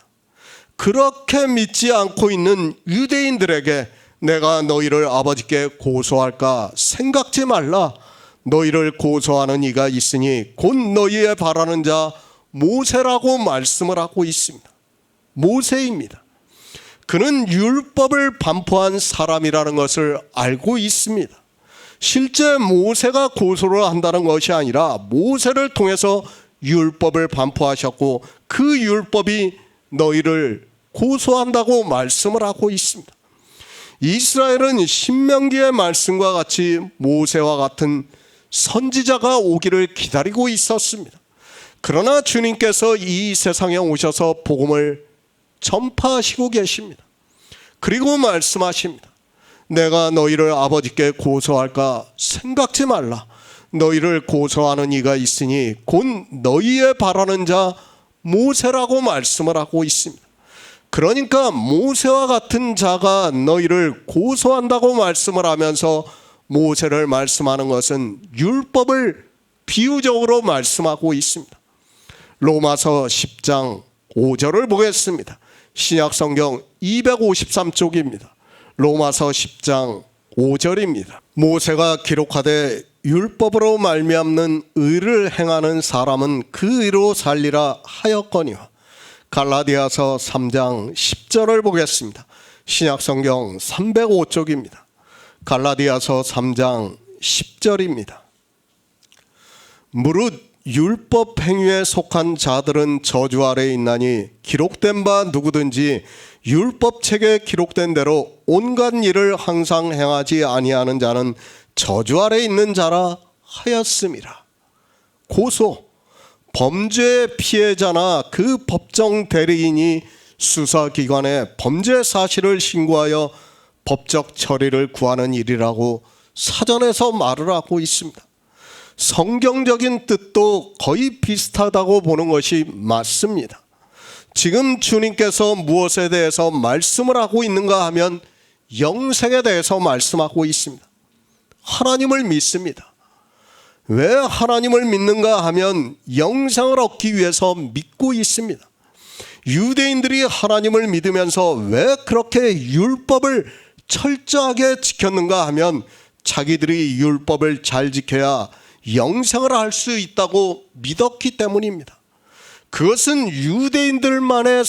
그렇게 믿지 않고 있는 유대인들에게 내가 너희를 아버지께 고소할까 생각지 말라. 너희를 고소하는 이가 있으니 곧 너희의 바라는 자 모세라고 말씀을 하고 있습니다. 모세입니다. 그는 율법을 반포한 사람이라는 것을 알고 있습니다. 실제 모세가 고소를 한다는 것이 아니라 모세를 통해서 율법을 반포하셨고 그 율법이 너희를 고소한다고 말씀을 하고 있습니다. 이스라엘은 신명기의 말씀과 같이 모세와 같은 선지자가 오기를 기다리고 있었습니다. 그러나 주님께서 이 세상에 오셔서 복음을 전파하시고 계십니다. 그리고 말씀하십니다. 내가 너희를 아버지께 고소할까 생각지 말라. 너희를 고소하는 이가 있으니 곧 너희의 바라는 자 모세라고 말씀을 하고 있습니다. 그러니까 모세와 같은 자가 너희를 고소한다고 말씀을 하면서 모세를 말씀하는 것은 율법을 비유적으로 말씀하고 있습니다. 로마서 10장 5절을 보겠습니다. 신약성경 253쪽입니다. 로마서 10장 5절입니다. 모세가 기록하되 율법으로 말미암는 의를 행하는 사람은 그 의로 살리라 하였거니와. 갈라디아서 3장 10절을 보겠습니다. 신약성경 305쪽입니다. 갈라디아서 3장 10절입니다. 무릇 율법 행위에 속한 자들은 저주 아래에 있나니 기록된 바 누구든지 율법책에 기록된 대로 온갖 일을 항상 행하지 아니하는 자는 저주 아래에 있는 자라 하였음이라. 고소, 범죄의 피해자나 그 법정 대리인이 수사기관에 범죄 사실을 신고하여 법적 처리를 구하는 일이라고 사전에서 말을 하고 있습니다. 성경적인 뜻도 거의 비슷하다고 보는 것이 맞습니다. 지금 주님께서 무엇에 대해서 말씀을 하고 있는가 하면 영생에 대해서 말씀하고 있습니다. 하나님을 믿습니다. 왜 하나님을 믿는가 하면 영생을 얻기 위해서 믿고 있습니다. 유대인들이 하나님을 믿으면서 왜 그렇게 율법을 철저하게 지켰는가 하면 자기들이 율법을 잘 지켜야 영생을 할 수 있다고 믿었기 때문입니다. 그것은 유대인들만의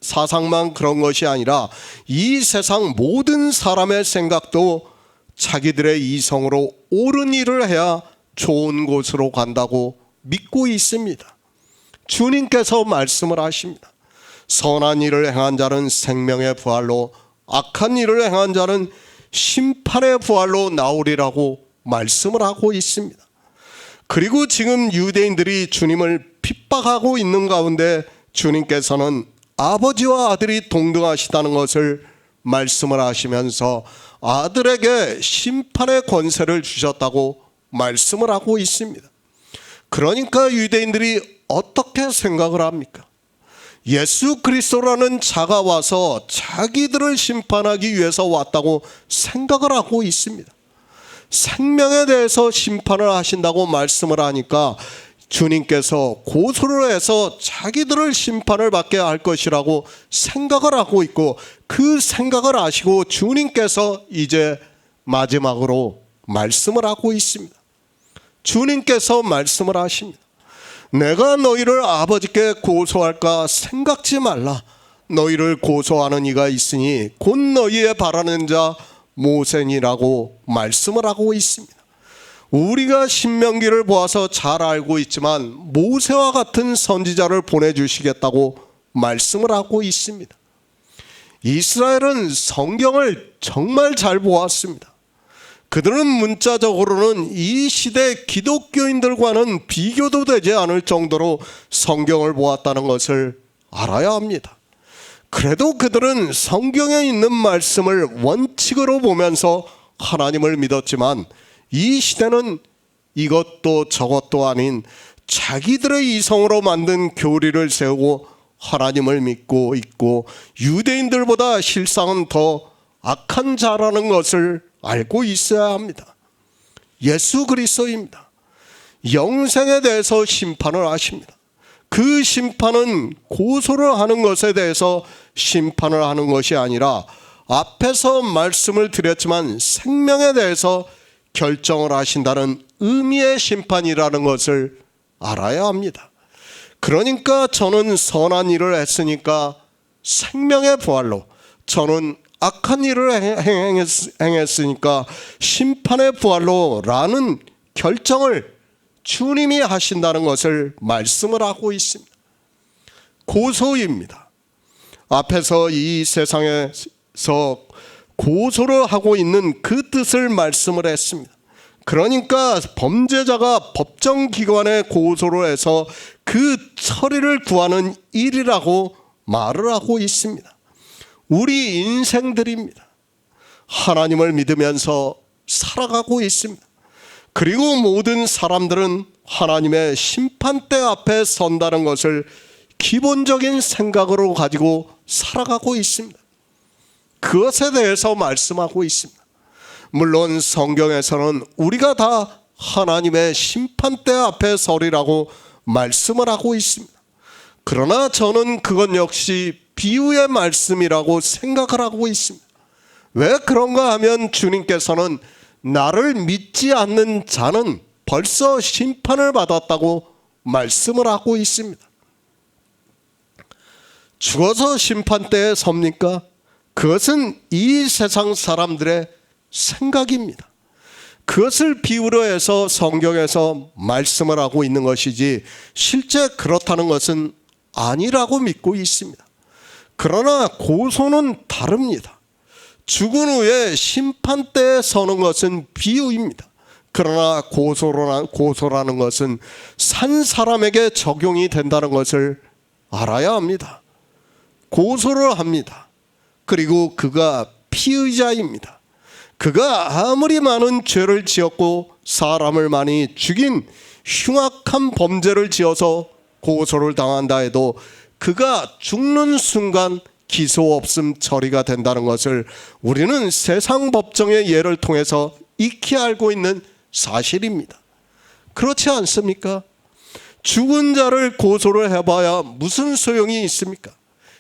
사상만 그런 것이 아니라 이 세상 모든 사람의 생각도 자기들의 이성으로 옳은 일을 해야 좋은 곳으로 간다고 믿고 있습니다. 주님께서 말씀을 하십니다. 선한 일을 행한 자는 생명의 부활로, 악한 일을 행한 자는 심판의 부활로 나오리라고 말씀을 하고 있습니다. 그리고 지금 유대인들이 주님을 핍박하고 있는 가운데 주님께서는 아버지와 아들이 동등하시다는 것을 말씀을 하시면서 아들에게 심판의 권세를 주셨다고 말씀을 하고 있습니다. 그러니까 유대인들이 어떻게 생각을 합니까? 예수 그리스도라는 자가 와서 자기들을 심판하기 위해서 왔다고 생각을 하고 있습니다. 생명에 대해서 심판을 하신다고 말씀을 하니까 주님께서 고소를 해서 자기들을 심판을 받게 할 것이라고 생각을 하고 있고, 그 생각을 아시고 주님께서 이제 마지막으로 말씀을 하고 있습니다. 주님께서 말씀을 하십니다. 내가 너희를 아버지께 고소할까 생각지 말라. 너희를 고소하는 이가 있으니 곧 너희의 바라는 자 모세니라고 말씀을 하고 있습니다. 우리가 신명기를 보아서 잘 알고 있지만 모세와 같은 선지자를 보내주시겠다고 말씀을 하고 있습니다. 이스라엘은 성경을 정말 잘 보았습니다. 그들은 문자적으로는 이 시대 기독교인들과는 비교도 되지 않을 정도로 성경을 보았다는 것을 알아야 합니다. 그래도 그들은 성경에 있는 말씀을 원칙으로 보면서 하나님을 믿었지만 이 시대는 이것도 저것도 아닌 자기들의 이성으로 만든 교리를 세우고 하나님을 믿고 있고 유대인들보다 실상은 더 악한 자라는 것을 알고 있어야 합니다. 예수 그리스도입니다. 영생에 대해서 심판을 하십니다. 그 심판은 고소를 하는 것에 대해서 심판을 하는 것이 아니라 앞에서 말씀을 드렸지만 생명에 대해서 결정을 하신다는 의미의 심판이라는 것을 알아야 합니다. 그러니까 저는 선한 일을 했으니까 생명의 부활로, 저는 악한 일을 행했으니까 심판의 부활로 라는 결정을 주님이 하신다는 것을 말씀을 하고 있습니다. 고소입니다. 앞에서 이 세상에서 고소를 하고 있는 그 뜻을 말씀을 했습니다. 그러니까 범죄자가 법정기관에 고소를 해서 그 처리를 구하는 일이라고 말을 하고 있습니다. 우리 인생들입니다. 하나님을 믿으면서 살아가고 있습니다. 그리고 모든 사람들은 하나님의 심판대 앞에 선다는 것을 기본적인 생각으로 가지고 살아가고 있습니다. 그것에 대해서 말씀하고 있습니다. 물론 성경에서는 우리가 다 하나님의 심판대 앞에 서리라고 말씀을 하고 있습니다. 그러나 저는 그건 역시 비유의 말씀이라고 생각을 하고 있습니다. 왜 그런가 하면 주님께서는 나를 믿지 않는 자는 벌써 심판을 받았다고 말씀을 하고 있습니다. 죽어서 심판대에 섭니까? 그것은 이 세상 사람들의 생각입니다. 그것을 비유로 해서 성경에서 말씀을 하고 있는 것이지 실제 그렇다는 것은 아니라고 믿고 있습니다. 그러나 고소는 다릅니다. 죽은 후에 심판대에 서는 것은 비유입니다. 그러나 고소라는 것은 산 사람에게 적용이 된다는 것을 알아야 합니다. 고소를 합니다. 그리고 그가 피의자입니다. 그가 아무리 많은 죄를 지었고 사람을 많이 죽인 흉악한 범죄를 지어서 고소를 당한다 해도 그가 죽는 순간 기소 없음 처리가 된다는 것을 우리는 세상 법정의 예를 통해서 익히 알고 있는 사실입니다. 그렇지 않습니까? 죽은 자를 고소를 해봐야 무슨 소용이 있습니까?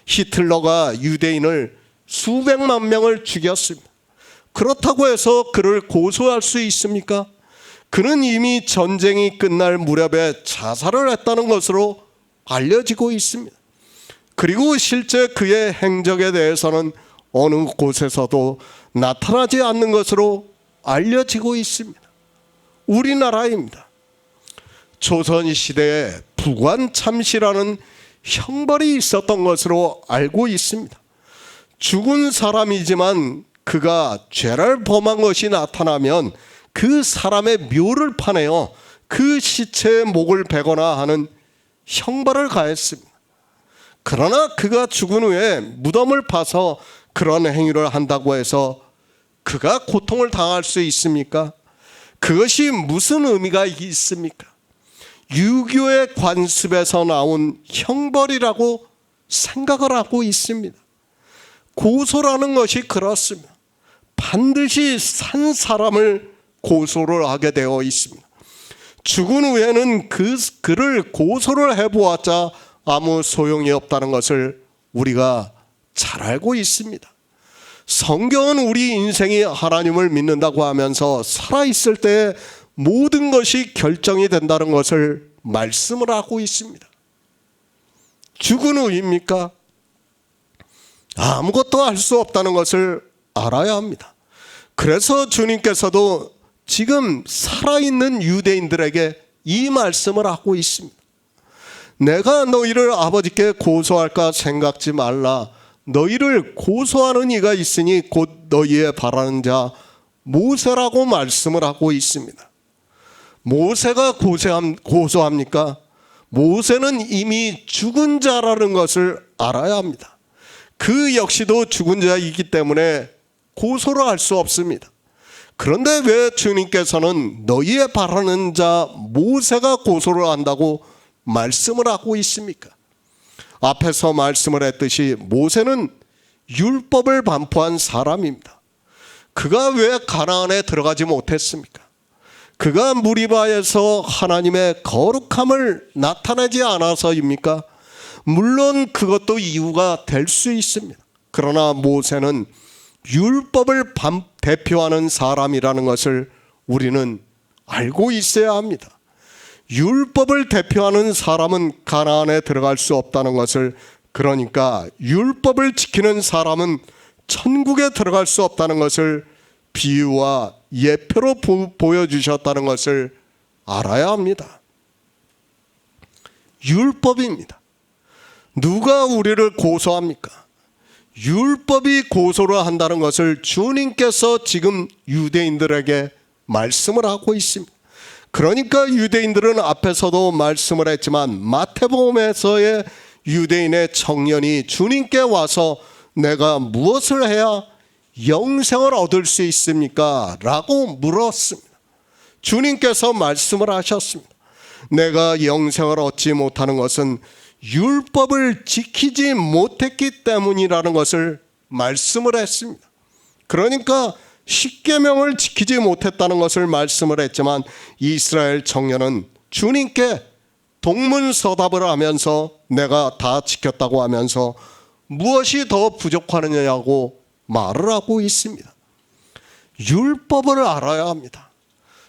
히틀러가 유대인을 수백만 명을 죽였습니다. 그렇다고 해서 그를 고소할 수 있습니까? 그는 이미 전쟁이 끝날 무렵에 자살을 했다는 것으로 알려지고 있습니다. 그리고 실제 그의 행적에 대해서는 어느 곳에서도 나타나지 않는 것으로 알려지고 있습니다. 우리나라입니다. 조선시대에 부관참시라는 형벌이 있었던 것으로 알고 있습니다. 죽은 사람이지만 그가 죄를 범한 것이 나타나면 그 사람의 묘를 파내어 그 시체의 목을 베거나 하는 형벌을 가했습니다. 그러나 그가 죽은 후에 무덤을 파서 그런 행위를 한다고 해서 그가 고통을 당할 수 있습니까? 그것이 무슨 의미가 있습니까? 유교의 관습에서 나온 형벌이라고 생각을 하고 있습니다. 고소라는 것이 그렇습니다. 반드시 산 사람을 고소를 하게 되어 있습니다. 죽은 후에는 그를 고소를 해보았자 아무 소용이 없다는 것을 우리가 잘 알고 있습니다. 성경은 우리 인생이 하나님을 믿는다고 하면서 살아있을 때 모든 것이 결정이 된다는 것을 말씀을 하고 있습니다. 죽은 후입니까? 아무것도 할 수 없다는 것을 알아야 합니다. 그래서 주님께서도 지금 살아있는 유대인들에게 이 말씀을 하고 있습니다. 내가 너희를 아버지께 고소할까 생각지 말라. 너희를 고소하는 이가 있으니 곧 너희의 바라는 자 모세라고 말씀을 하고 있습니다. 모세가 고소합니까? 모세는 이미 죽은 자라는 것을 알아야 합니다. 그 역시도 죽은 자이기 때문에 고소를 할 수 없습니다. 그런데 왜 주님께서는 너희의 바라는 자 모세가 고소를 한다고 말씀을 하고 있습니까? 앞에서 말씀을 했듯이 모세는 율법을 반포한 사람입니다. 그가 왜 가나안에 들어가지 못했습니까? 그가 무리바에서 하나님의 거룩함을 나타내지 않아서입니까? 물론 그것도 이유가 될 수 있습니다. 그러나 모세는 율법을 대표하는 사람이라는 것을 우리는 알고 있어야 합니다. 율법을 대표하는 사람은 가나안에 들어갈 수 없다는 것을, 그러니까 율법을 지키는 사람은 천국에 들어갈 수 없다는 것을 비유와 예표로 보여주셨다는 것을 알아야 합니다. 율법입니다. 누가 우리를 고소합니까? 율법이 고소를 한다는 것을 주님께서 지금 유대인들에게 말씀을 하고 있습니다. 그러니까 유대인들은 앞에서도 말씀을 했지만 마태복음에서의 유대인의 청년이 주님께 와서 내가 무엇을 해야 영생을 얻을 수 있습니까? 라고 물었습니다. 주님께서 말씀을 하셨습니다. 내가 영생을 얻지 못하는 것은 율법을 지키지 못했기 때문이라는 것을 말씀을 했습니다. 그러니까 십계명을 지키지 못했다는 것을 말씀을 했지만 이스라엘 청년은 주님께 동문서답을 하면서 내가 다 지켰다고 하면서 무엇이 더 부족하느냐고 말을 하고 있습니다. 율법을 알아야 합니다.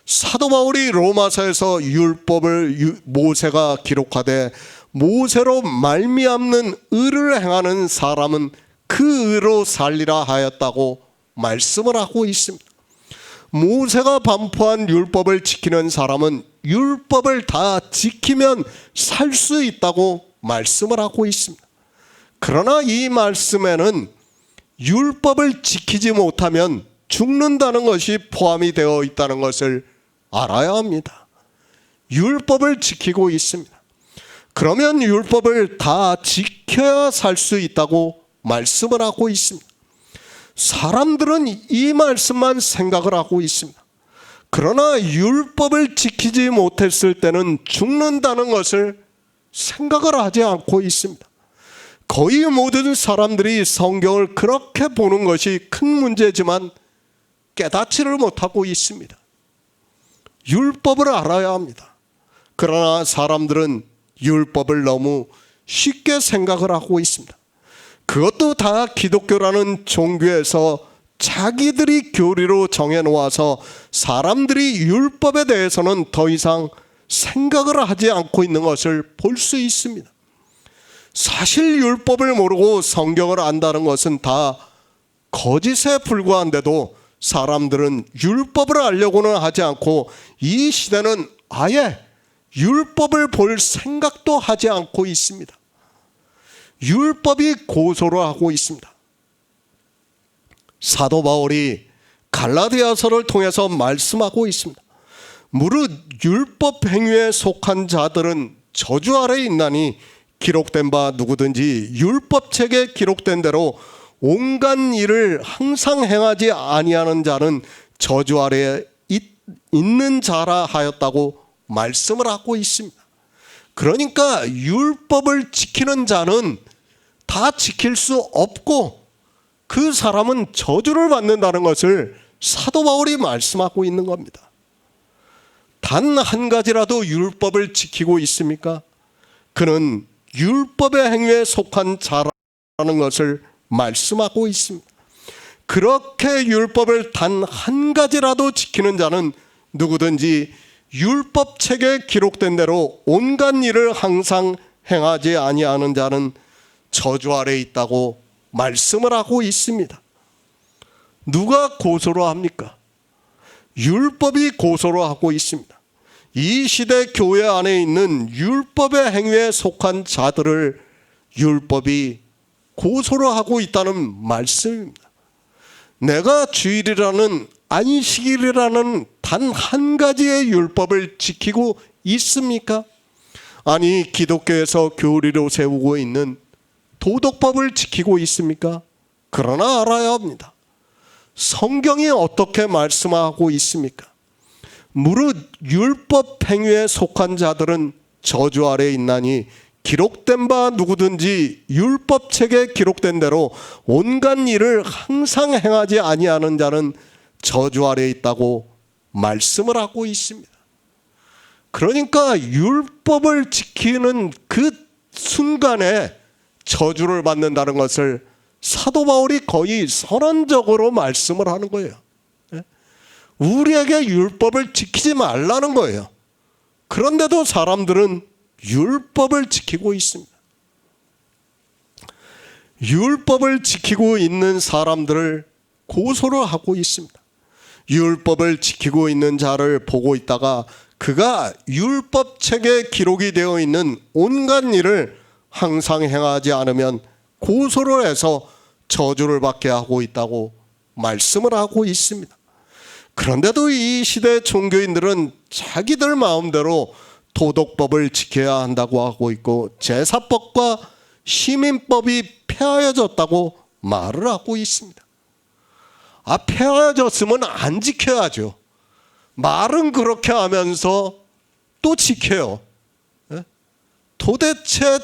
사도 바울이 로마서에서 율법을 모세가 기록하되 모세로 말미암는 의를 행하는 사람은 그 의로 살리라 하였다고 말씀을 하고 있습니다. 모세가 반포한 율법을 지키는 사람은 율법을 다 지키면 살 수 있다고 말씀을 하고 있습니다. 그러나 이 말씀에는 율법을 지키지 못하면 죽는다는 것이 포함이 되어 있다는 것을 알아야 합니다. 율법을 지키고 있습니다. 그러면 율법을 다 지켜야 살 수 있다고 말씀을 하고 있습니다. 사람들은 이 말씀만 생각을 하고 있습니다. 그러나 율법을 지키지 못했을 때는 죽는다는 것을 생각을 하지 않고 있습니다. 거의 모든 사람들이 성경을 그렇게 보는 것이 큰 문제지만 깨닫지를 못하고 있습니다. 율법을 알아야 합니다. 그러나 사람들은 율법을 너무 쉽게 생각을 하고 있습니다. 그것도 다 기독교라는 종교에서 자기들이 교리로 정해놓아서 사람들이 율법에 대해서는 더 이상 생각을 하지 않고 있는 것을 볼 수 있습니다. 사실 율법을 모르고 성경을 안다는 것은 다 거짓에 불과한데도 사람들은 율법을 알려고는 하지 않고 이 시대는 아예 율법을 볼 생각도 하지 않고 있습니다. 율법이 고소를 하고 있습니다. 사도 바울이 갈라디아서를 통해서 말씀하고 있습니다. 무릇 율법 행위에 속한 자들은 저주 아래에 있나니 기록된 바 누구든지 율법책에 기록된 대로 온갖 일을 항상 행하지 아니하는 자는 저주 아래에 있는 자라 하였다고 말씀을 하고 있습니다. 그러니까 율법을 지키는 자는 다 지킬 수 없고 그 사람은 저주를 받는다는 것을 사도 바울이 말씀하고 있는 겁니다. 단 한 가지라도 율법을 지키고 있습니까? 그는 율법의 행위에 속한 자라는 것을 말씀하고 있습니다. 그렇게 율법을 단 한 가지라도 지키는 자는 누구든지 율법책에 기록된 대로 온갖 일을 항상 행하지 아니하는 자는 저주 아래 있다고 말씀을 하고 있습니다. 누가 고소를 합니까? 율법이 고소를 하고 있습니다. 이 시대 교회 안에 있는 율법의 행위에 속한 자들을 율법이 고소를 하고 있다는 말씀입니다. 내가 주일이라는 안식일이라는 단 한 가지의 율법을 지키고 있습니까? 아니, 기독교에서 교리로 세우고 있는 도덕법을 지키고 있습니까? 그러나 알아야 합니다. 성경이 어떻게 말씀하고 있습니까? 무릇 율법 행위에 속한 자들은 저주 아래 있나니 기록된 바 누구든지 율법책에 기록된 대로 온갖 일을 항상 행하지 아니하는 자는 저주 아래 있다고 말씀을 하고 있습니다. 그러니까 율법을 지키는 그 순간에 저주를 받는다는 것을 사도 바울이 거의 선언적으로 말씀을 하는 거예요. 우리에게 율법을 지키지 말라는 거예요. 그런데도 사람들은 율법을 지키고 있습니다. 율법을 지키고 있는 사람들을 고소를 하고 있습니다. 율법을 지키고 있는 자를 보고 있다가 그가 율법책에 기록이 되어 있는 온갖 일을 항상 행하지 않으면 고소를 해서 저주를 받게 하고 있다고 말씀을 하고 있습니다. 그런데도 이 시대 종교인들은 자기들 마음대로 도덕법을 지켜야 한다고 하고 있고 제사법과 시민법이 폐하여졌다고 말을 하고 있습니다. 폐하여졌으면 안 지켜야죠. 말은 그렇게 하면서 또 지켜요. 도대체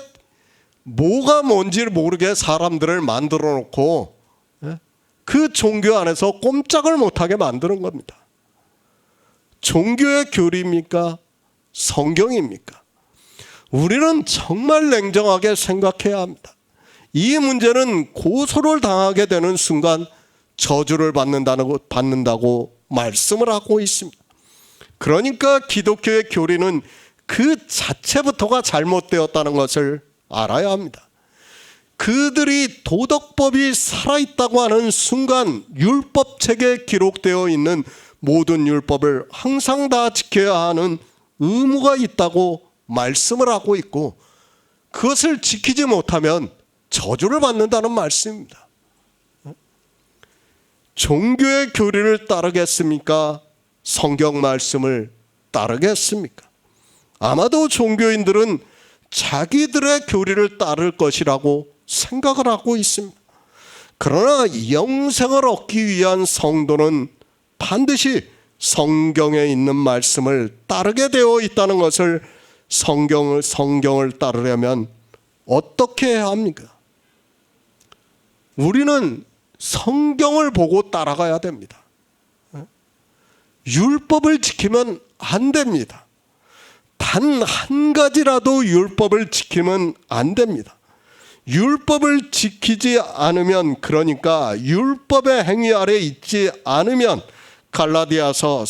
뭐가 뭔지를 모르게 사람들을 만들어 놓고 그 종교 안에서 꼼짝을 못하게 만드는 겁니다. 종교의 교리입니까? 성경입니까? 우리는 정말 냉정하게 생각해야 합니다. 이 문제는 고소를 당하게 되는 순간 저주를 받는다고 말씀을 하고 있습니다. 그러니까 기독교의 교리는 그 자체부터가 잘못되었다는 것을 알아야 합니다. 그들이 도덕법이 살아있다고 하는 순간 율법책에 기록되어 있는 모든 율법을 항상 다 지켜야 하는 의무가 있다고 말씀을 하고 있고 그것을 지키지 못하면 저주를 받는다는 말씀입니다. 종교의 교리를 따르겠습니까? 성경 말씀을 따르겠습니까? 아마도 종교인들은 자기들의 교리를 따를 것이라고 생각을 하고 있습니다. 그러나 영생을 얻기 위한 성도는 반드시 성경에 있는 말씀을 따르게 되어 있다는 것을 성경을 따르려면 어떻게 해야 합니까? 우리는 성경을 보고 따라가야 됩니다. 율법을 지키면 안 됩니다. 단 한 가지라도 율법을 지키면 안 됩니다. 율법을 지키지 않으면, 그러니까 율법의 행위 아래 있지 않으면 갈라디아에서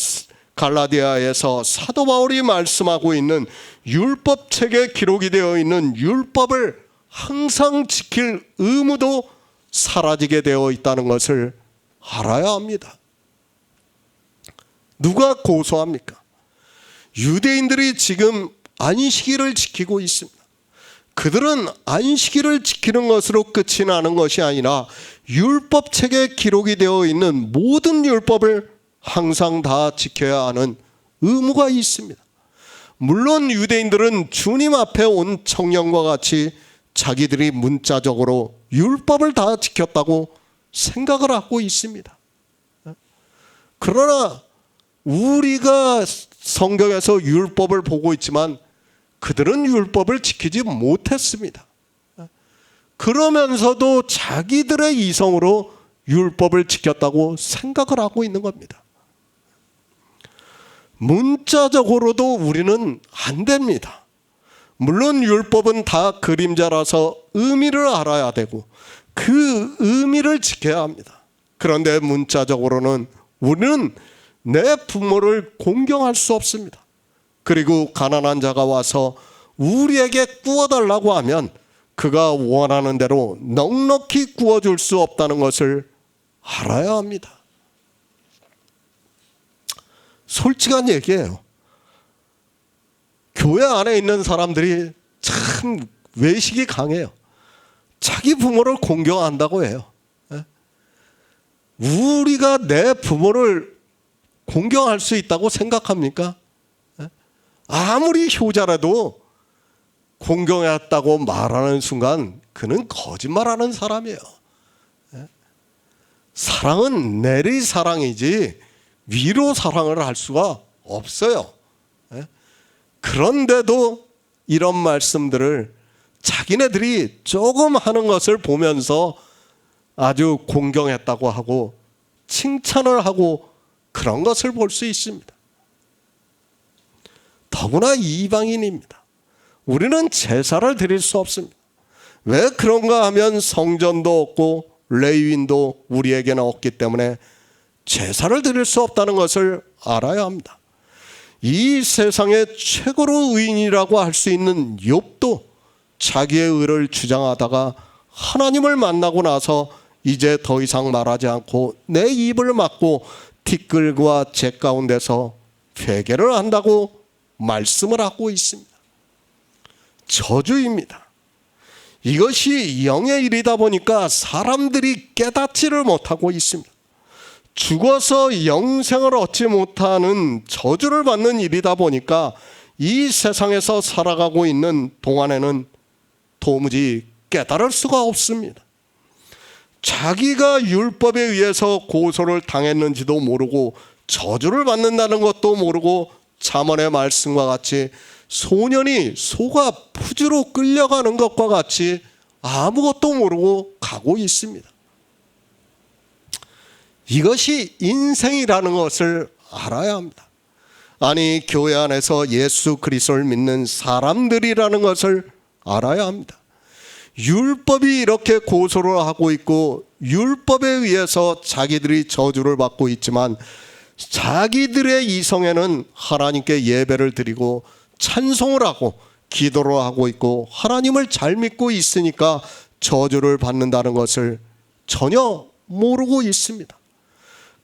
사도 바울이 말씀하고 있는 율법책에 기록이 되어 있는 율법을 항상 지킬 의무도 사라지게 되어 있다는 것을 알아야 합니다. 누가 고소합니까? 유대인들이 지금 안식일을 지키고 있습니다. 그들은 안식일을 지키는 것으로 끝이 나는 것이 아니라 율법책에 기록이 되어 있는 모든 율법을 항상 다 지켜야 하는 의무가 있습니다. 물론 유대인들은 주님 앞에 온 청년과 같이 자기들이 문자적으로 율법을 다 지켰다고 생각을 하고 있습니다. 그러나 우리가 성경에서 율법을 보고 있지만 그들은 율법을 지키지 못했습니다. 그러면서도 자기들의 이성으로 율법을 지켰다고 생각을 하고 있는 겁니다. 문자적으로도 우리는 안 됩니다. 물론 율법은 다 그림자라서 의미를 알아야 되고 그 의미를 지켜야 합니다. 그런데 문자적으로는 우리는 내 부모를 공경할 수 없습니다. 그리고 가난한 자가 와서 우리에게 구워달라고 하면 그가 원하는 대로 넉넉히 구워줄 수 없다는 것을 알아야 합니다. 솔직한 얘기예요. 교회 안에 있는 사람들이 참 외식이 강해요. 자기 부모를 공경한다고 해요. 우리가 내 부모를 공경할 수 있다고 생각합니까? 아무리 효자라도 공경했다고 말하는 순간 그는 거짓말하는 사람이에요. 사랑은 내리 사랑이지 위로 사랑을 할 수가 없어요. 그런데도 이런 말씀들을 자기네들이 조금 하는 것을 보면서 아주 공경했다고 하고 칭찬을 하고 그런 것을 볼 수 있습니다. 더구나 이방인입니다. 우리는 제사를 드릴 수 없습니다. 왜 그런가 하면 성전도 없고 레위인도 우리에게는 없기 때문에 제사를 드릴 수 없다는 것을 알아야 합니다. 이 세상의 최고로 의인이라고 할 수 있는 욥도 자기의 의를 주장하다가 하나님을 만나고 나서 이제 더 이상 말하지 않고 내 입을 막고 티끌과 재 가운데서 회개를 한다고 말씀을 하고 있습니다. 저주입니다. 이것이 영의 일이다 보니까 사람들이 깨닫지를 못하고 있습니다. 죽어서 영생을 얻지 못하는 저주를 받는 일이다 보니까 이 세상에서 살아가고 있는 동안에는 도무지 깨달을 수가 없습니다. 자기가 율법에 의해서 고소를 당했는지도 모르고 저주를 받는다는 것도 모르고 잠언의 말씀과 같이 소년이 소가 푸주로 끌려가는 것과 같이 아무것도 모르고 가고 있습니다. 이것이 인생이라는 것을 알아야 합니다. 아니, 교회 안에서 예수 그리스도를 믿는 사람들이라는 것을 알아야 합니다. 율법이 이렇게 고소를 하고 있고 율법에 의해서 자기들이 저주를 받고 있지만 자기들의 이성에는 하나님께 예배를 드리고 찬송을 하고 기도를 하고 있고 하나님을 잘 믿고 있으니까 저주를 받는다는 것을 전혀 모르고 있습니다.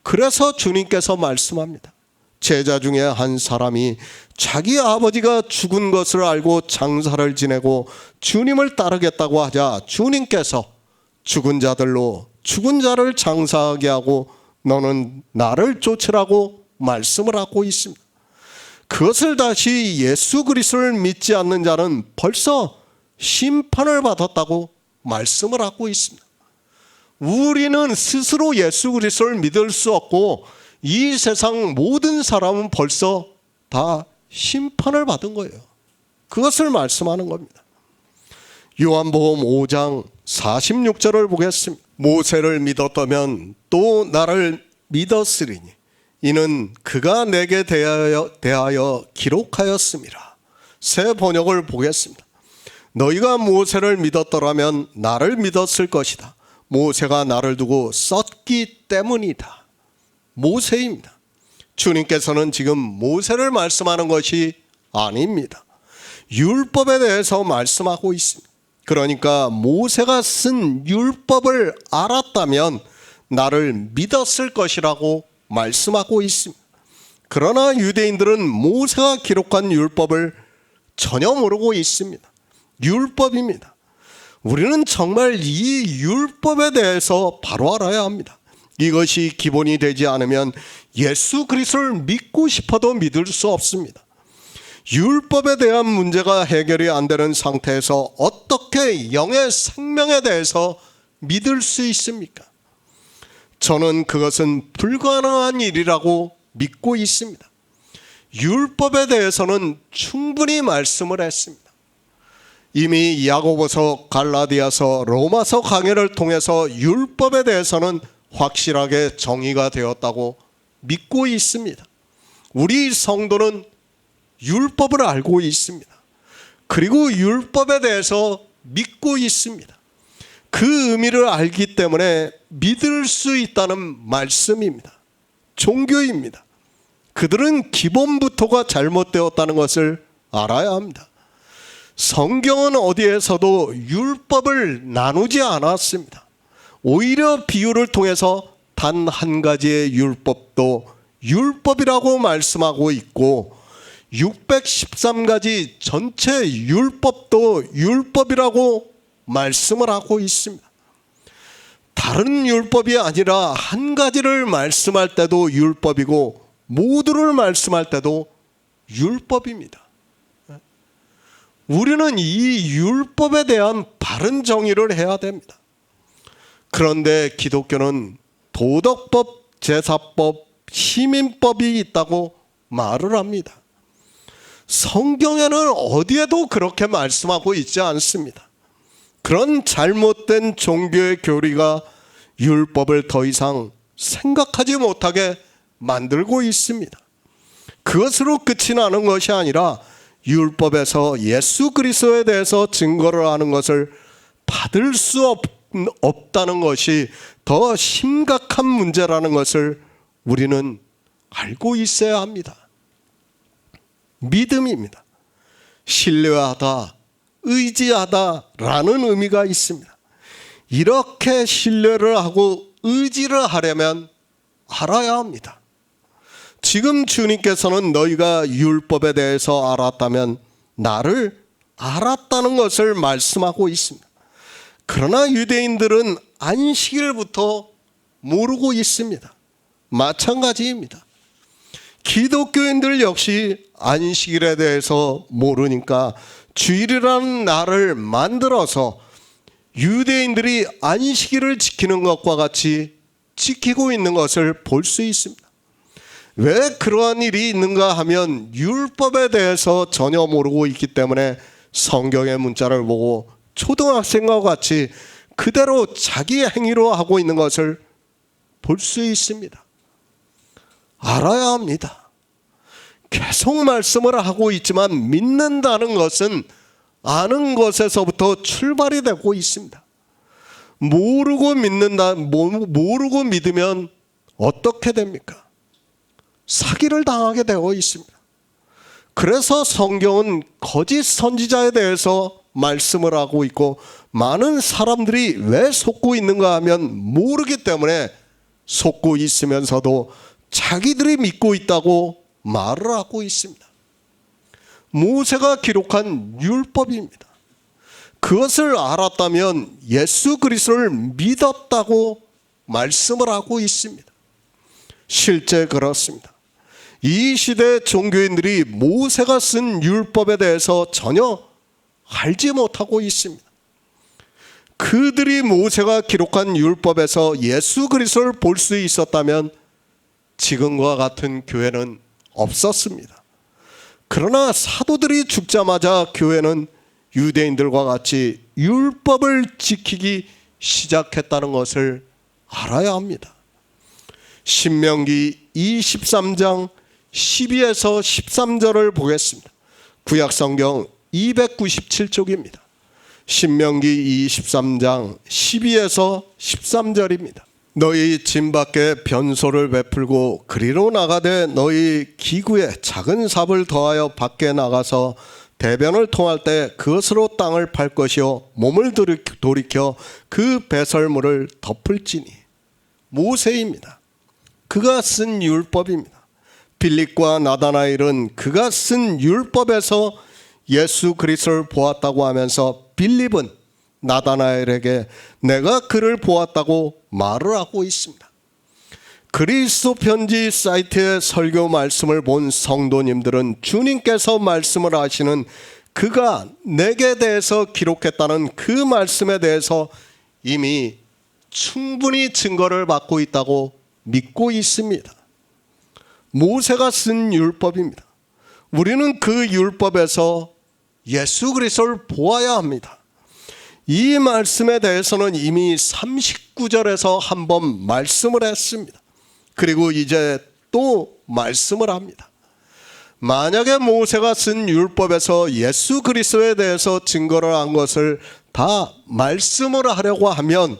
그래서 주님께서 말씀합니다. 제자 중에 한 사람이 자기 아버지가 죽은 것을 알고 장사를 지내고 주님을 따르겠다고 하자 주님께서 죽은 자들로 죽은 자를 장사하게 하고 너는 나를 쫓으라고 말씀을 하고 있습니다. 그것을 다시 예수 그리스도를 믿지 않는 자는 벌써 심판을 받았다고 말씀을 하고 있습니다. 우리는 스스로 예수 그리스도를 믿을 수 없고 이 세상 모든 사람은 벌써 다 심판을 받은 거예요. 그것을 말씀하는 겁니다. 요한복음 5장 46절을 보겠습니다. 모세를 믿었다면 또 나를 믿었으리니 이는 그가 내게 대하여 기록하였음이라. 새 번역을 보겠습니다. 너희가 모세를 믿었더라면 나를 믿었을 것이다. 모세가 나를 두고 썼기 때문이다. 모세입니다. 주님께서는 지금 모세를 말씀하는 것이 아닙니다. 율법에 대해서 말씀하고 있습니다. 그러니까 모세가 쓴 율법을 알았다면 나를 믿었을 것이라고 말씀하고 있습니다. 그러나 유대인들은 모세가 기록한 율법을 전혀 모르고 있습니다. 율법입니다. 우리는 정말 이 율법에 대해서 바로 알아야 합니다. 이것이 기본이 되지 않으면 예수 그리스도를 믿고 싶어도 믿을 수 없습니다. 율법에 대한 문제가 해결이 안 되는 상태에서 어떻게 영의 생명에 대해서 믿을 수 있습니까? 저는 그것은 불가능한 일이라고 믿고 있습니다. 율법에 대해서는 충분히 말씀을 했습니다. 이미 야고보서, 갈라디아서, 로마서 강해를 통해서 율법에 대해서는 확실하게 정의가 되었다고 믿고 있습니다. 우리 성도는 율법을 알고 있습니다. 그리고 율법에 대해서 믿고 있습니다. 그 의미를 알기 때문에 믿을 수 있다는 말씀입니다. 종교입니다. 그들은 기본부터가 잘못되었다는 것을 알아야 합니다. 성경은 어디에서도 율법을 나누지 않았습니다. 오히려 비유를 통해서 단 한 가지의 율법도 율법이라고 말씀하고 있고 613가지 전체 율법도 율법이라고 말씀을 하고 있습니다. 다른 율법이 아니라 한 가지를 말씀할 때도 율법이고 모두를 말씀할 때도 율법입니다. 우리는 이 율법에 대한 바른 정의를 해야 됩니다. 그런데 기독교는 도덕법, 제사법, 시민법이 있다고 말을 합니다. 성경에는 어디에도 그렇게 말씀하고 있지 않습니다. 그런 잘못된 종교의 교리가 율법을 더 이상 생각하지 못하게 만들고 있습니다. 그것으로 끝이 나는 것이 아니라 율법에서 예수 그리스도에 대해서 증거를 하는 것을 받을 수 없다는 것이 더 심각한 문제라는 것을 우리는 알고 있어야 합니다. 믿음입니다. 신뢰하다, 의지하다라는 의미가 있습니다. 이렇게 신뢰를 하고 의지를 하려면 알아야 합니다. 지금 주님께서는 너희가 율법에 대해서 알았다면 나를 알았다는 것을 말씀하고 있습니다. 그러나 유대인들은 안식일부터 모르고 있습니다. 마찬가지입니다. 기독교인들 역시 안식일에 대해서 모르니까 주일이라는 날을 만들어서 유대인들이 안식일을 지키는 것과 같이 지키고 있는 것을 볼 수 있습니다. 왜 그러한 일이 있는가 하면 율법에 대해서 전혀 모르고 있기 때문에 성경의 문자를 보고 초등학생과 같이 그대로 자기 행위로 하고 있는 것을 볼 수 있습니다. 알아야 합니다. 계속 말씀을 하고 있지만 믿는다는 것은 아는 것에서부터 출발이 되고 있습니다. 모르고 믿으면 어떻게 됩니까? 사기를 당하게 되어 있습니다. 그래서 성경은 거짓 선지자에 대해서 말씀을 하고 있고 많은 사람들이 왜 속고 있는가 하면 모르기 때문에 속고 있으면서도 자기들이 믿고 있다고 말을 하고 있습니다. 모세가 기록한 율법입니다. 그것을 알았다면 예수 그리스도를 믿었다고 말씀을 하고 있습니다. 실제 그렇습니다. 이 시대 종교인들이 모세가 쓴 율법에 대해서 전혀 알지 못하고 있습니다. 그들이 모세가 기록한 율법에서 예수 그리스도를 볼 수 있었다면 지금과 같은 교회는 없었습니다. 그러나 사도들이 죽자마자 교회는 유대인들과 같이 율법을 지키기 시작했다는 것을 알아야 합니다. 신명기 23장 12에서 13절을 보겠습니다. 구약성경 297쪽입니다. 신명기 23장 12에서 13절입니다. 너희 진 밖에 변소를 베풀고 그리로 나가되 너희 기구에 작은 삽을 더하여 밖에 나가서 대변을 통할 때 그것으로 땅을 팔 것이요 몸을 돌이켜 그 배설물을 덮을지니. 모세입니다. 그가 쓴 율법입니다. 빌립과 나다나엘은 그가 쓴 율법에서 예수 그리스도를 보았다고 하면서 빌립은 나다나엘에게 내가 그를 보았다고 말을 하고 있습니다. 그리스도 편지 사이트의 설교 말씀을 본 성도님들은 주님께서 말씀을 하시는 그가 내게 대해서 기록했다는 그 말씀에 대해서 이미 충분히 증거를 받고 있다고 믿고 있습니다. 모세가 쓴 율법입니다. 우리는 그 율법에서 예수 그리스도를 보아야 합니다. 이 말씀에 대해서는 이미 39절에서 한번 말씀을 했습니다. 그리고 이제 또 말씀을 합니다. 만약에 모세가 쓴 율법에서 예수 그리스도에 대해서 증거를 한 것을 다 말씀을 하려고 하면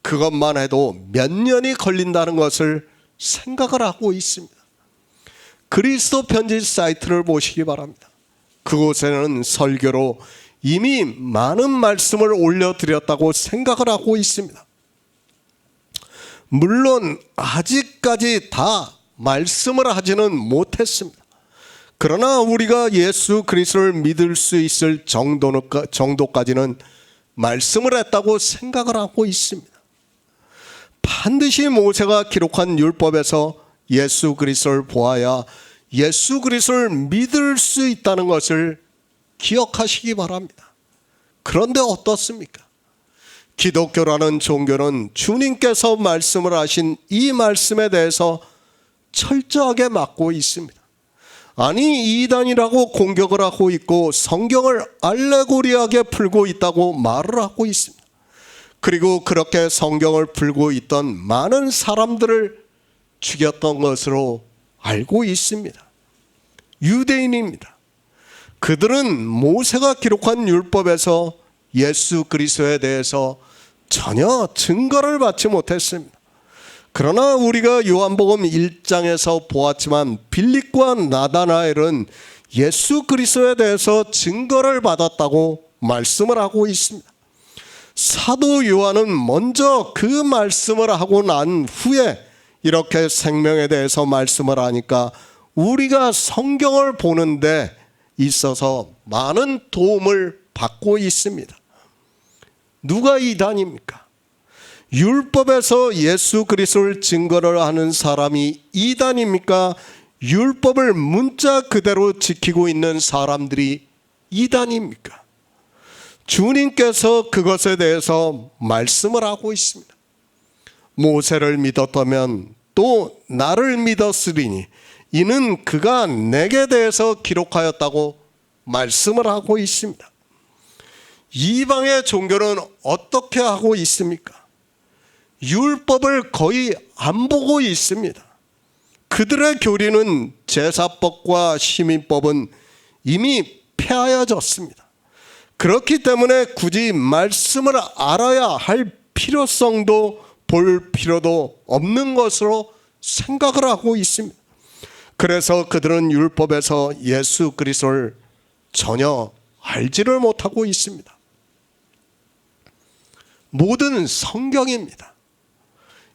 그것만 해도 몇 년이 걸린다는 것을 생각을 하고 있습니다. 그리스도 편지 사이트를 보시기 바랍니다. 그곳에는 설교로 이미 많은 말씀을 올려드렸다고 생각을 하고 있습니다. 물론 아직까지 다 말씀을 하지는 못했습니다. 그러나 우리가 예수 그리스도를 믿을 수 있을 정도까지는 말씀을 했다고 생각을 하고 있습니다. 반드시 모세가 기록한 율법에서 예수 그리스도를 보아야 예수 그리스도를 믿을 수 있다는 것을 기억하시기 바랍니다. 그런데 어떻습니까? 기독교라는 종교는 주님께서 말씀을 하신 이 말씀에 대해서 철저하게 막고 있습니다. 아니, 이단이라고 공격을 하고 있고 성경을 알레고리하게 풀고 있다고 말을 하고 있습니다. 그리고 그렇게 성경을 풀고 있던 많은 사람들을 죽였던 것으로 알고 있습니다. 유대인입니다. 그들은 모세가 기록한 율법에서 예수 그리스도에 대해서 전혀 증거를 받지 못했습니다. 그러나 우리가 요한복음 1장에서 보았지만 빌립과 나다나엘은 예수 그리스도에 대해서 증거를 받았다고 말씀을 하고 있습니다. 사도 요한은 먼저 그 말씀을 하고 난 후에 이렇게 생명에 대해서 말씀을 하니까 우리가 성경을 보는데 있어서 많은 도움을 받고 있습니다. 누가 이단입니까? 율법에서 예수 그리스도를 증거를 하는 사람이 이단입니까? 율법을 문자 그대로 지키고 있는 사람들이 이단입니까? 주님께서 그것에 대해서 말씀을 하고 있습니다. 모세를 믿었다면 또 나를 믿었으리니 이는 그가 내게 대해서 기록하였다고 말씀을 하고 있습니다. 이방의 종교는 어떻게 하고 있습니까? 율법을 거의 안 보고 있습니다. 그들의 교리는 제사법과 시민법은 이미 폐하여졌습니다. 그렇기 때문에 굳이 말씀을 알아야 할 필요성도 볼 필요도 없는 것으로 생각을 하고 있습니다. 그래서 그들은 율법에서 예수 그리스도를 전혀 알지를 못하고 있습니다. 모든 성경입니다.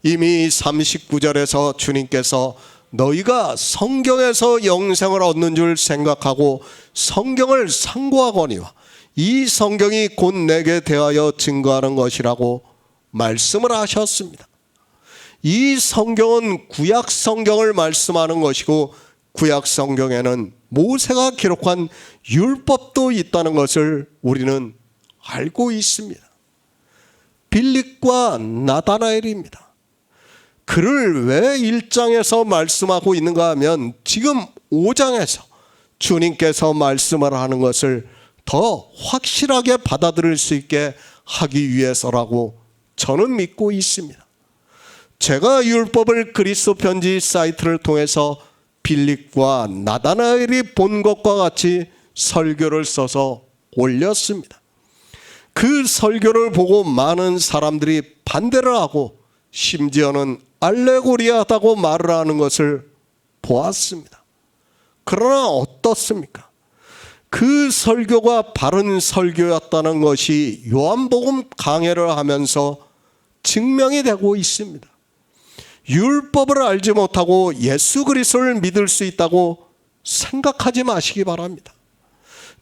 이미 39절에서 주님께서 너희가 성경에서 영생을 얻는 줄 생각하고 성경을 상고하거니와 이 성경이 곧 내게 대하여 증거하는 것이라고 말씀을 하셨습니다. 이 성경은 구약 성경을 말씀하는 것이고 구약 성경에는 모세가 기록한 율법도 있다는 것을 우리는 알고 있습니다. 빌립과 나다나엘입니다. 그를 왜 1장에서 말씀하고 있는가 하면 지금 5장에서 주님께서 말씀을 하는 것을 더 확실하게 받아들일 수 있게 하기 위해서라고 저는 믿고 있습니다. 제가 율법을 그리스도 편지 사이트를 통해서 빌립과 나다나엘이 본 것과 같이 설교를 써서 올렸습니다. 그 설교를 보고 많은 사람들이 반대를 하고 심지어는 알레고리하다고 말을 하는 것을 보았습니다. 그러나 어떻습니까? 그 설교가 바른 설교였다는 것이 요한복음 강해를 하면서 증명이 되고 있습니다. 율법을 알지 못하고 예수 그리스도를 믿을 수 있다고 생각하지 마시기 바랍니다.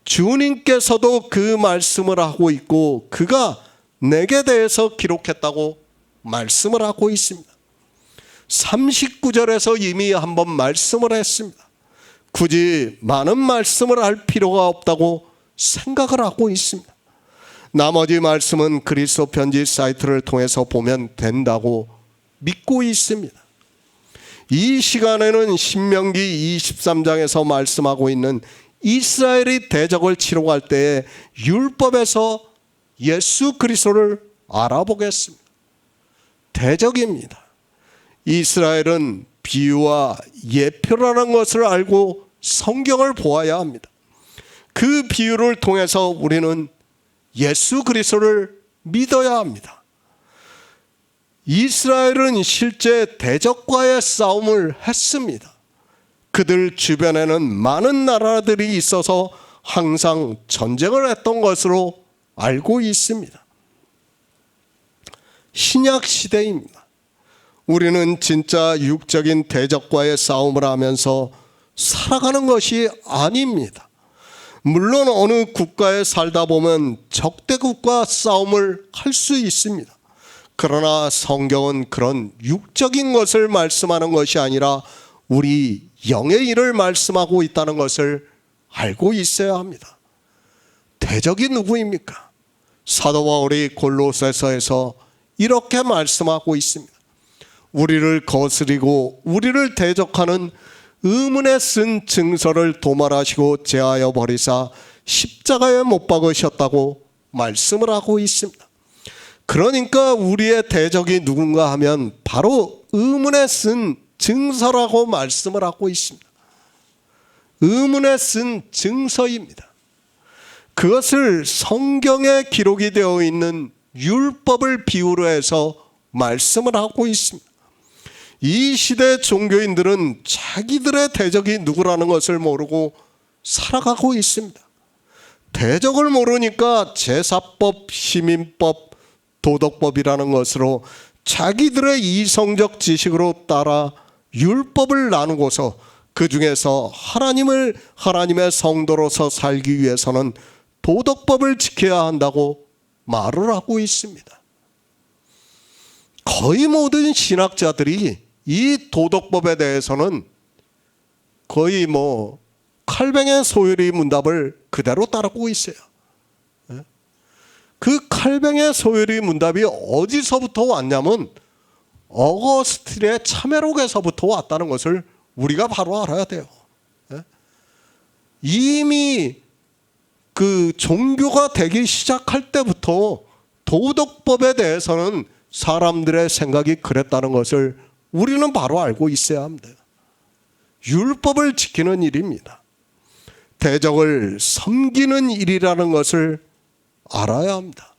주님께서도 그 말씀을 하고 있고 그가 내게 대해서 기록했다고 말씀을 하고 있습니다. 39절에서 이미 한번 말씀을 했습니다. 굳이 많은 말씀을 할 필요가 없다고 생각을 하고 있습니다. 나머지 말씀은 그리스도 편지 사이트를 통해서 보면 된다고 믿고 있습니다. 이 시간에는 신명기 23장에서 말씀하고 있는 이스라엘이 대적을 치러 갈 때에 율법에서 예수 그리스도를 알아보겠습니다. 대적입니다. 이스라엘은 비유와 예표라는 것을 알고 성경을 보아야 합니다. 그 비유를 통해서 우리는 예수 그리스도를 믿어야 합니다. 이스라엘은 실제 대적과의 싸움을 했습니다. 그들 주변에는 많은 나라들이 있어서 항상 전쟁을 했던 것으로 알고 있습니다. 신약 시대입니다. 우리는 진짜 육적인 대적과의 싸움을 하면서 살아가는 것이 아닙니다. 물론 어느 국가에 살다 보면 적대국과 싸움을 할 수 있습니다. 그러나 성경은 그런 육적인 것을 말씀하는 것이 아니라 우리 영의 일을 말씀하고 있다는 것을 알고 있어야 합니다. 대적이 누구입니까? 사도 바울이 골로새서에서 이렇게 말씀하고 있습니다. 우리를 거스리고 우리를 대적하는 의문에 쓴 증서를 도말하시고 제하여 버리사 십자가에 못 박으셨다고 말씀을 하고 있습니다. 그러니까 우리의 대적이 누군가 하면 바로 의문에 쓴 증서라고 말씀을 하고 있습니다. 의문에 쓴 증서입니다. 그것을 성경에 기록이 되어 있는 율법을 비유로 해서 말씀을 하고 있습니다. 이 시대 종교인들은 자기들의 대적이 누구라는 것을 모르고 살아가고 있습니다. 대적을 모르니까 제사법, 시민법, 도덕법이라는 것으로 자기들의 이성적 지식으로 따라 율법을 나누고서 그 중에서 하나님의 성도로서 살기 위해서는 도덕법을 지켜야 한다고 말을 하고 있습니다. 거의 모든 신학자들이 이 도덕법에 대해서는 거의 칼뱅의 소요리 문답을 그대로 따르고 있어요. 그 칼뱅의 소요리 문답이 어디서부터 왔냐면 어거스틴의 참회록에서부터 왔다는 것을 우리가 바로 알아야 돼요. 이미 그 종교가 되기 시작할 때부터 도덕법에 대해서는 사람들의 생각이 그랬다는 것을 우리는 바로 알고 있어야 합니다. 율법을 지키는 일입니다. 대적을 섬기는 일이라는 것을 알아야 합니다.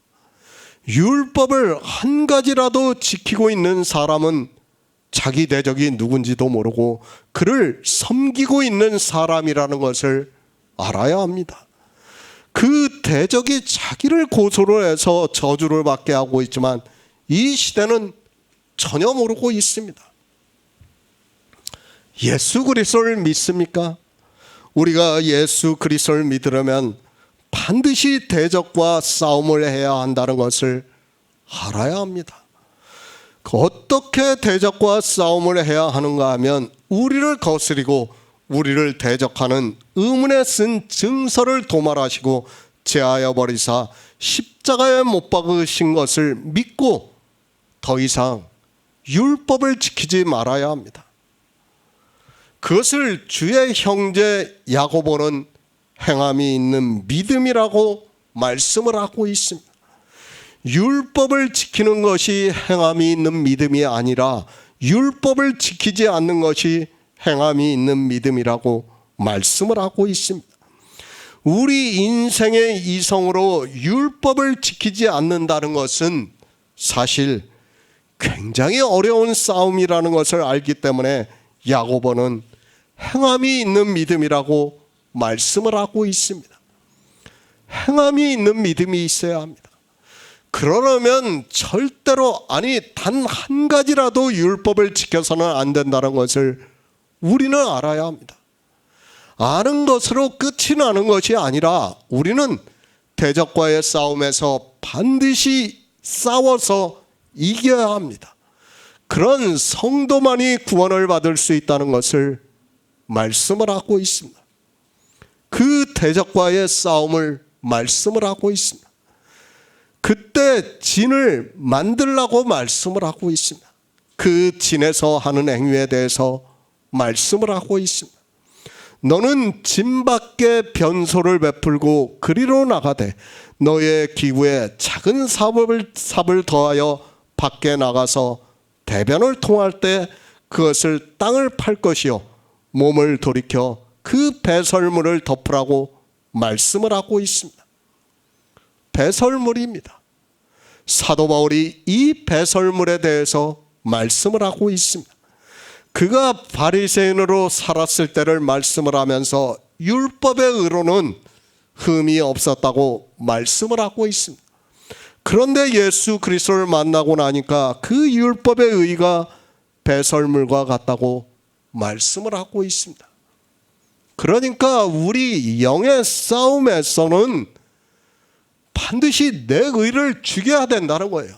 율법을 한 가지라도 지키고 있는 사람은 자기 대적이 누군지도 모르고 그를 섬기고 있는 사람이라는 것을 알아야 합니다. 그 대적이 자기를 고소를 해서 저주를 받게 하고 있지만 이 시대는 전혀 모르고 있습니다. 예수 그리스도를 믿습니까? 우리가 예수 그리스도를 믿으려면 반드시 대적과 싸움을 해야 한다는 것을 알아야 합니다. 어떻게 대적과 싸움을 해야 하는가 하면 우리를 거스리고 우리를 대적하는 의문에 쓴 증서를 도말하시고 제하여 버리사 십자가에 못 박으신 것을 믿고 더 이상 율법을 지키지 말아야 합니다. 그것을 주의 형제 야고보는 행함이 있는 믿음이라고 말씀을 하고 있습니다. 율법을 지키는 것이 행함이 있는 믿음이 아니라 율법을 지키지 않는 것이 행함이 있는 믿음이라고 말씀을 하고 있습니다. 우리 인생의 이성으로 율법을 지키지 않는다는 것은 사실 굉장히 어려운 싸움이라는 것을 알기 때문에 야고보는 행함이 있는 믿음이라고 말씀을 하고 있습니다. 행함이 있는 믿음이 있어야 합니다. 그러려면 절대로 단 한 가지라도 율법을 지켜서는 안 된다는 것을 우리는 알아야 합니다. 아는 것으로 끝이 나는 것이 아니라 우리는 대적과의 싸움에서 반드시 싸워서 이겨야 합니다. 그런 성도만이 구원을 받을 수 있다는 것을 말씀을 하고 있습니다. 그 대적과의 싸움을 말씀을 하고 있습니다. 그때 진을 만들라고 말씀을 하고 있습니다. 그 진에서 하는 행위에 대해서 말씀을 하고 있습니다. 너는 진 밖에 변소를 베풀고 그리로 나가되 너의 기구에 작은 삽을 더하여 밖에 나가서 대변을 통할 때 그것을 땅을 팔 것이요 몸을 돌이켜 그 배설물을 덮으라고 말씀을 하고 있습니다. 배설물입니다. 사도 바울이 이 배설물에 대해서 말씀을 하고 있습니다. 그가 바리새인으로 살았을 때를 말씀을 하면서 율법의 의로는 흠이 없었다고 말씀을 하고 있습니다. 그런데 예수 그리스도를 만나고 나니까 그 율법의 의가 배설물과 같다고 말씀을 하고 있습니다. 그러니까 우리 영의 싸움에서는 반드시 내 의를 죽여야 된다는 거예요.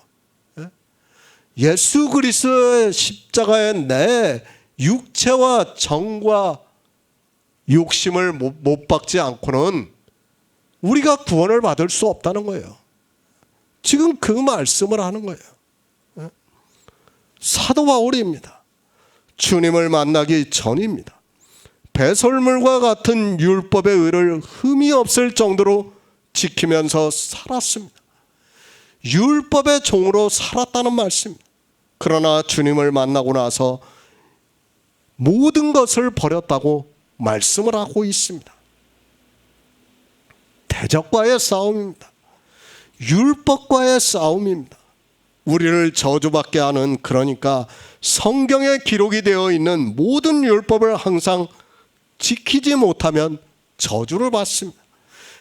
예수 그리스도의 십자가에 내 육체와 정과 욕심을 못 박지 않고는 우리가 구원을 받을 수 없다는 거예요. 지금 그 말씀을 하는 거예요. 사도 바울입니다. 주님을 만나기 전입니다. 배설물과 같은 율법의 의를 흠이 없을 정도로 지키면서 살았습니다. 율법의 종으로 살았다는 말씀입니다. 그러나 주님을 만나고 나서 모든 것을 버렸다고 말씀을 하고 있습니다. 대적과의 싸움입니다. 율법과의 싸움입니다. 우리를 저주받게 하는, 그러니까 성경에 기록이 되어 있는 모든 율법을 항상 지키지 못하면 저주를 받습니다.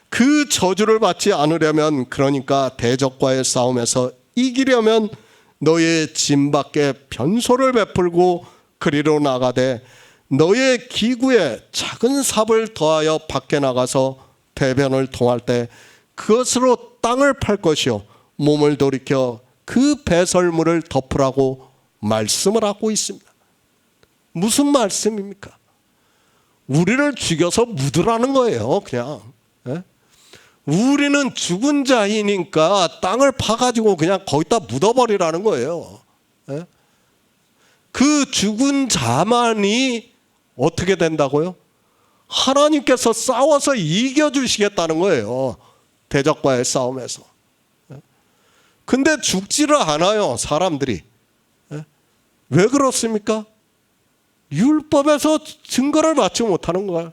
그 저주를 받지 않으려면, 그러니까 대적과의 싸움에서 이기려면 너의 짐 밖에 변소를 베풀고 그리로 나가되 너의 기구에 작은 삽을 더하여 밖에 나가서 대변을 통할 때 그것으로 땅을 팔 것이요 몸을 돌이켜 그 배설물을 덮으라고 말씀을 하고 있습니다. 무슨 말씀입니까? 우리를 죽여서 묻으라는 거예요. 그냥 우리는 죽은 자이니까 땅을 파가지고 그냥 거기다 묻어버리라는 거예요. 그 죽은 자만이 어떻게 된다고요? 하나님께서 싸워서 이겨주시겠다는 거예요. 대적과의 싸움에서. 근데 죽지를 않아요, 사람들이. 왜 그렇습니까? 율법에서 증거를 받지 못하는 거예요.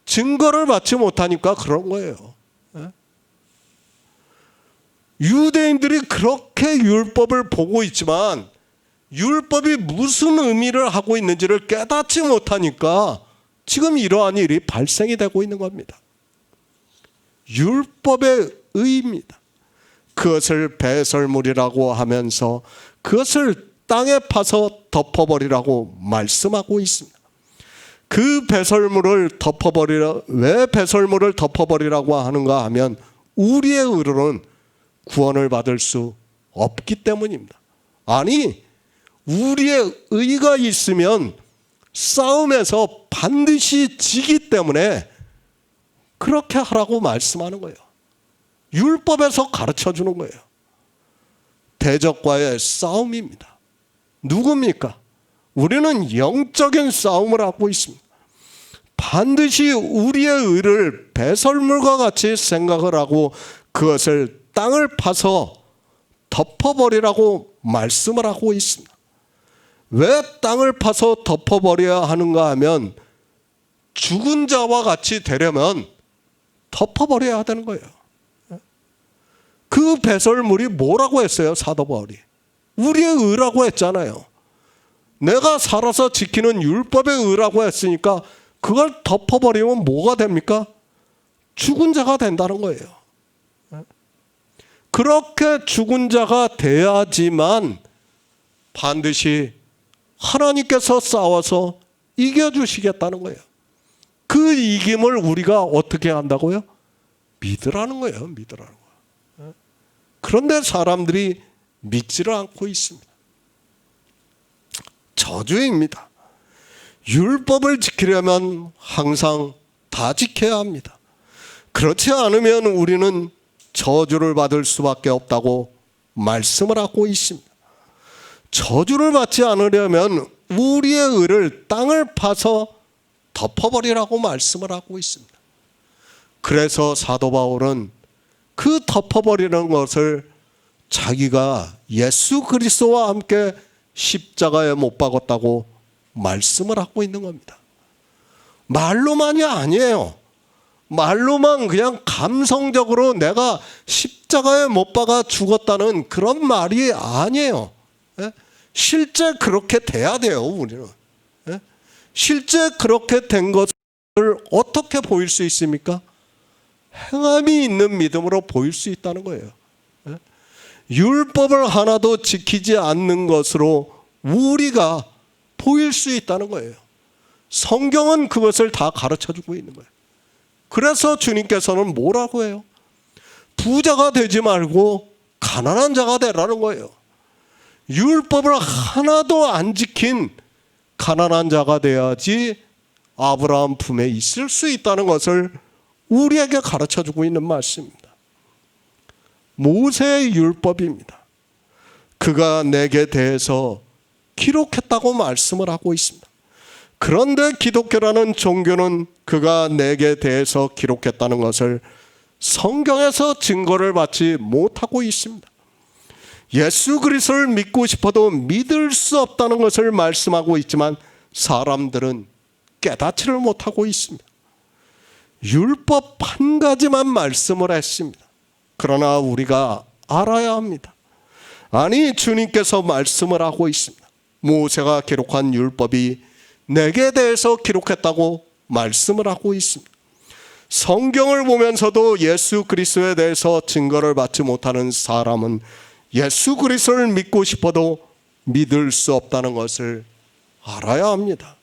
증거를 받지 못하니까 그런 거예요. 유대인들이 그렇게 율법을 보고 있지만 율법이 무슨 의미를 하고 있는지를 깨닫지 못하니까 지금 이러한 일이 발생이 되고 있는 겁니다. 율법의 의입니다. 그것을 배설물이라고 하면서 그것을 땅에 파서 덮어버리라고 말씀하고 있습니다. 그 배설물을 덮어버리라, 왜 배설물을 덮어버리라고 하는가 하면 우리의 의로는 구원을 받을 수 없기 때문입니다. 아니, 우리의 의가 있으면 싸움에서 반드시 지기 때문에 그렇게 하라고 말씀하는 거예요. 율법에서 가르쳐 주는 거예요. 대적과의 싸움입니다. 누굽니까? 우리는 영적인 싸움을 하고 있습니다. 반드시 우리의 의를 배설물과 같이 생각을 하고 그것을 땅을 파서 덮어버리라고 말씀을 하고 있습니다. 왜 땅을 파서 덮어버려야 하는가 하면 죽은 자와 같이 되려면 덮어버려야 되는 거예요. 그 배설물이 뭐라고 했어요, 사도 바울이? 우리의 의라고 했잖아요. 내가 살아서 지키는 율법의 의라고 했으니까 그걸 덮어버리면 뭐가 됩니까? 죽은 자가 된다는 거예요. 그렇게 죽은 자가 돼야지만 반드시 하나님께서 싸워서 이겨주시겠다는 거예요. 그 이김을 우리가 어떻게 한다고요? 믿으라는 거예요. 믿으라는 거예요. 그런데 사람들이 믿지를 않고 있습니다. 저주입니다. 율법을 지키려면 항상 다 지켜야 합니다. 그렇지 않으면 우리는 저주를 받을 수밖에 없다고 말씀을 하고 있습니다. 저주를 받지 않으려면 우리의 의를 땅을 파서 덮어버리라고 말씀을 하고 있습니다. 그래서 사도 바울은 그 덮어버리는 것을 자기가 예수 그리스도와 함께 십자가에 못 박았다고 말씀을 하고 있는 겁니다. 말로만이 아니에요. 말로만 그냥 감성적으로 내가 십자가에 못 박아 죽었다는 그런 말이 아니에요. 실제 그렇게 돼야 돼요, 우리는. 실제 그렇게 된 것을 어떻게 보일 수 있습니까? 행함이 있는 믿음으로 보일 수 있다는 거예요. 율법을 하나도 지키지 않는 것으로 우리가 보일 수 있다는 거예요. 성경은 그것을 다 가르쳐주고 있는 거예요. 그래서 주님께서는 뭐라고 해요? 부자가 되지 말고 가난한 자가 되라는 거예요. 율법을 하나도 안 지킨 가난한 자가 돼야지 아브라함 품에 있을 수 있다는 것을 우리에게 가르쳐주고 있는 말씀입니다. 모세의 율법입니다. 그가 내게 대해서 기록했다고 말씀을 하고 있습니다. 그런데 기독교라는 종교는 그가 내게 대해서 기록했다는 것을 성경에서 증거를 받지 못하고 있습니다. 예수 그리스도를 믿고 싶어도 믿을 수 없다는 것을 말씀하고 있지만 사람들은 깨닫지를 못하고 있습니다. 율법 한 가지만 말씀을 했습니다. 그러나 우리가 알아야 합니다. 아니, 주님께서 말씀을 하고 있습니다. 모세가 기록한 율법이 내게 대해서 기록했다고 말씀을 하고 있습니다. 성경을 보면서도 예수 그리스도에 대해서 증거를 받지 못하는 사람은 예수 그리스도를 믿고 싶어도 믿을 수 없다는 것을 알아야 합니다.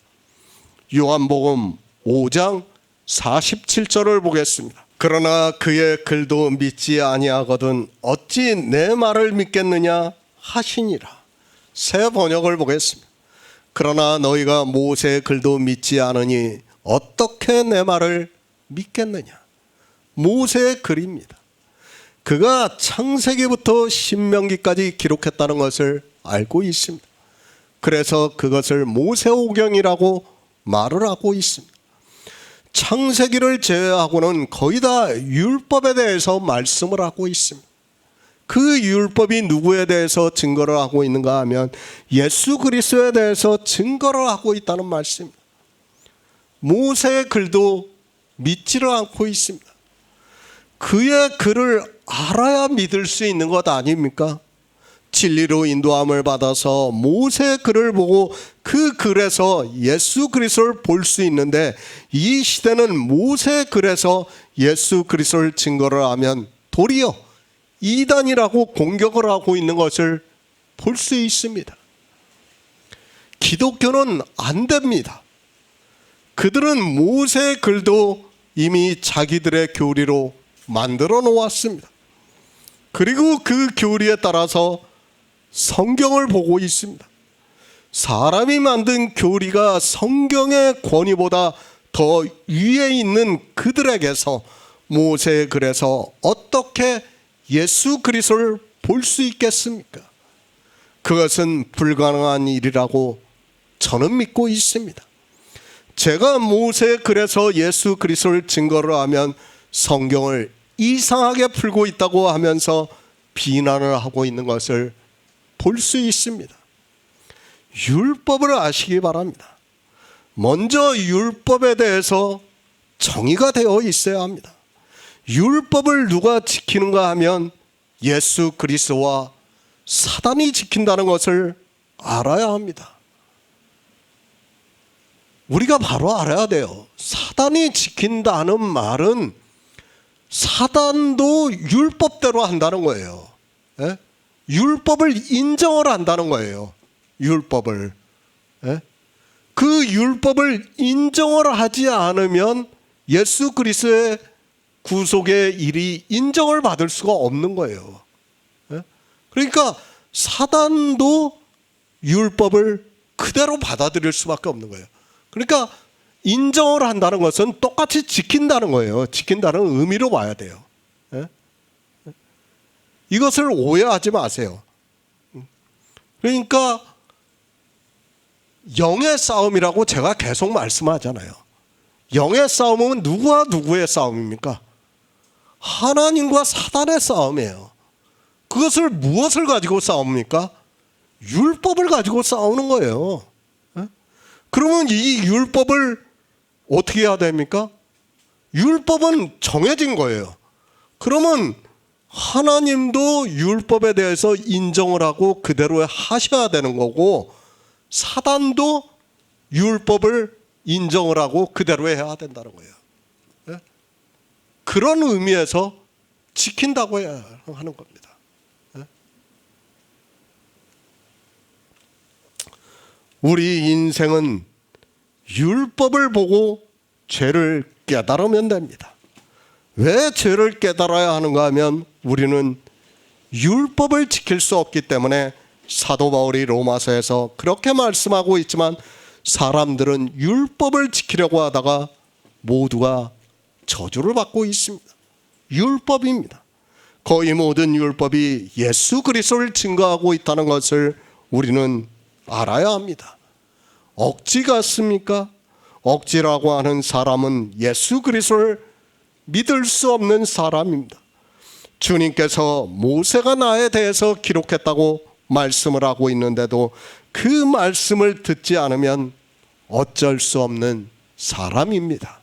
요한복음 5장 47절을 보겠습니다. 그러나 그의 글도 믿지 아니하거든 어찌 내 말을 믿겠느냐 하시니라. 새 번역을 보겠습니다. 그러나 너희가 모세의 글도 믿지 않으니 어떻게 내 말을 믿겠느냐. 모세의 글입니다. 그가 창세기부터 신명기까지 기록했다는 것을 알고 있습니다. 그래서 그것을 모세오경이라고 말을 하고 있습니다. 창세기를 제외하고는 거의 다 율법에 대해서 말씀을 하고 있습니다. 그 율법이 누구에 대해서 증거를 하고 있는가 하면 예수 그리스도에 대해서 증거를 하고 있다는 말씀입니다. 모세의 글도 믿지를 않고 있습니다. 그의 글을 알아야 믿을 수 있는 것 아닙니까? 진리로 인도함을 받아서 모세의 글을 보고 그 글에서 예수 그리스도를 볼 수 있는데 이 시대는 모세의 글에서 예수 그리스도를 증거를 하면 도리어 이단이라고 공격을 하고 있는 것을 볼 수 있습니다. 기독교는 안 됩니다. 그들은 모세의 글도 이미 자기들의 교리로 만들어 놓았습니다. 그리고 그 교리에 따라서 성경을 보고 있습니다. 사람이 만든 교리가 성경의 권위보다 더 위에 있는 그들에게서 모세의 글에서 어떻게 예수 그리스도를 볼 수 있겠습니까? 그것은 불가능한 일이라고 저는 믿고 있습니다. 제가 모세의 글에서 예수 그리스도를 증거를 하면 성경을 이상하게 풀고 있다고 하면서 비난을 하고 있는 것을 볼 수 있습니다. 율법을 아시기 바랍니다. 먼저 율법에 대해서 정의가 되어 있어야 합니다. 율법을 누가 지키는가 하면 예수 그리스도와 사단이 지킨다는 것을 알아야 합니다. 우리가 바로 알아야 돼요. 사단이 지킨다는 말은 사단도 율법대로 한다는 거예요. 예? 율법을 인정을 한다는 거예요. 율법을. 예? 그 율법을 인정을 하지 않으면 예수 그리스도의 구속의 일이 인정을 받을 수가 없는 거예요. 예? 그러니까 사단도 율법을 그대로 받아들일 수밖에 없는 거예요. 그러니까 인정을 한다는 것은 똑같이 지킨다는 거예요. 지킨다는 의미로 봐야 돼요. 예? 이것을 오해하지 마세요. 그러니까 영의 싸움이라고 제가 계속 말씀하잖아요. 영의 싸움은 누구와 누구의 싸움입니까? 하나님과 사단의 싸움이에요. 그것을 무엇을 가지고 싸웁니까? 율법을 가지고 싸우는 거예요. 예? 그러면 이 율법을 어떻게 해야 됩니까? 율법은 정해진 거예요. 그러면 하나님도 율법에 대해서 인정을 하고 그대로 하셔야 되는 거고 사단도 율법을 인정을 하고 그대로 해야 된다는 거예요. 예? 그런 의미에서 지킨다고 해야 하는 겁니다. 예? 우리 인생은 율법을 보고 죄를 깨달으면 됩니다. 왜 죄를 깨달아야 하는가 하면 우리는 율법을 지킬 수 없기 때문에 사도 바울이 로마서에서 그렇게 말씀하고 있지만 사람들은 율법을 지키려고 하다가 모두가 저주를 받고 있습니다. 율법입니다. 거의 모든 율법이 예수 그리스도를 증거하고 있다는 것을 우리는 알아야 합니다. 억지 같습니까? 억지라고 하는 사람은 예수 그리스도를 믿을 수 없는 사람입니다. 주님께서 모세가 나에 대해서 기록했다고 말씀을 하고 있는데도 그 말씀을 듣지 않으면 어쩔 수 없는 사람입니다.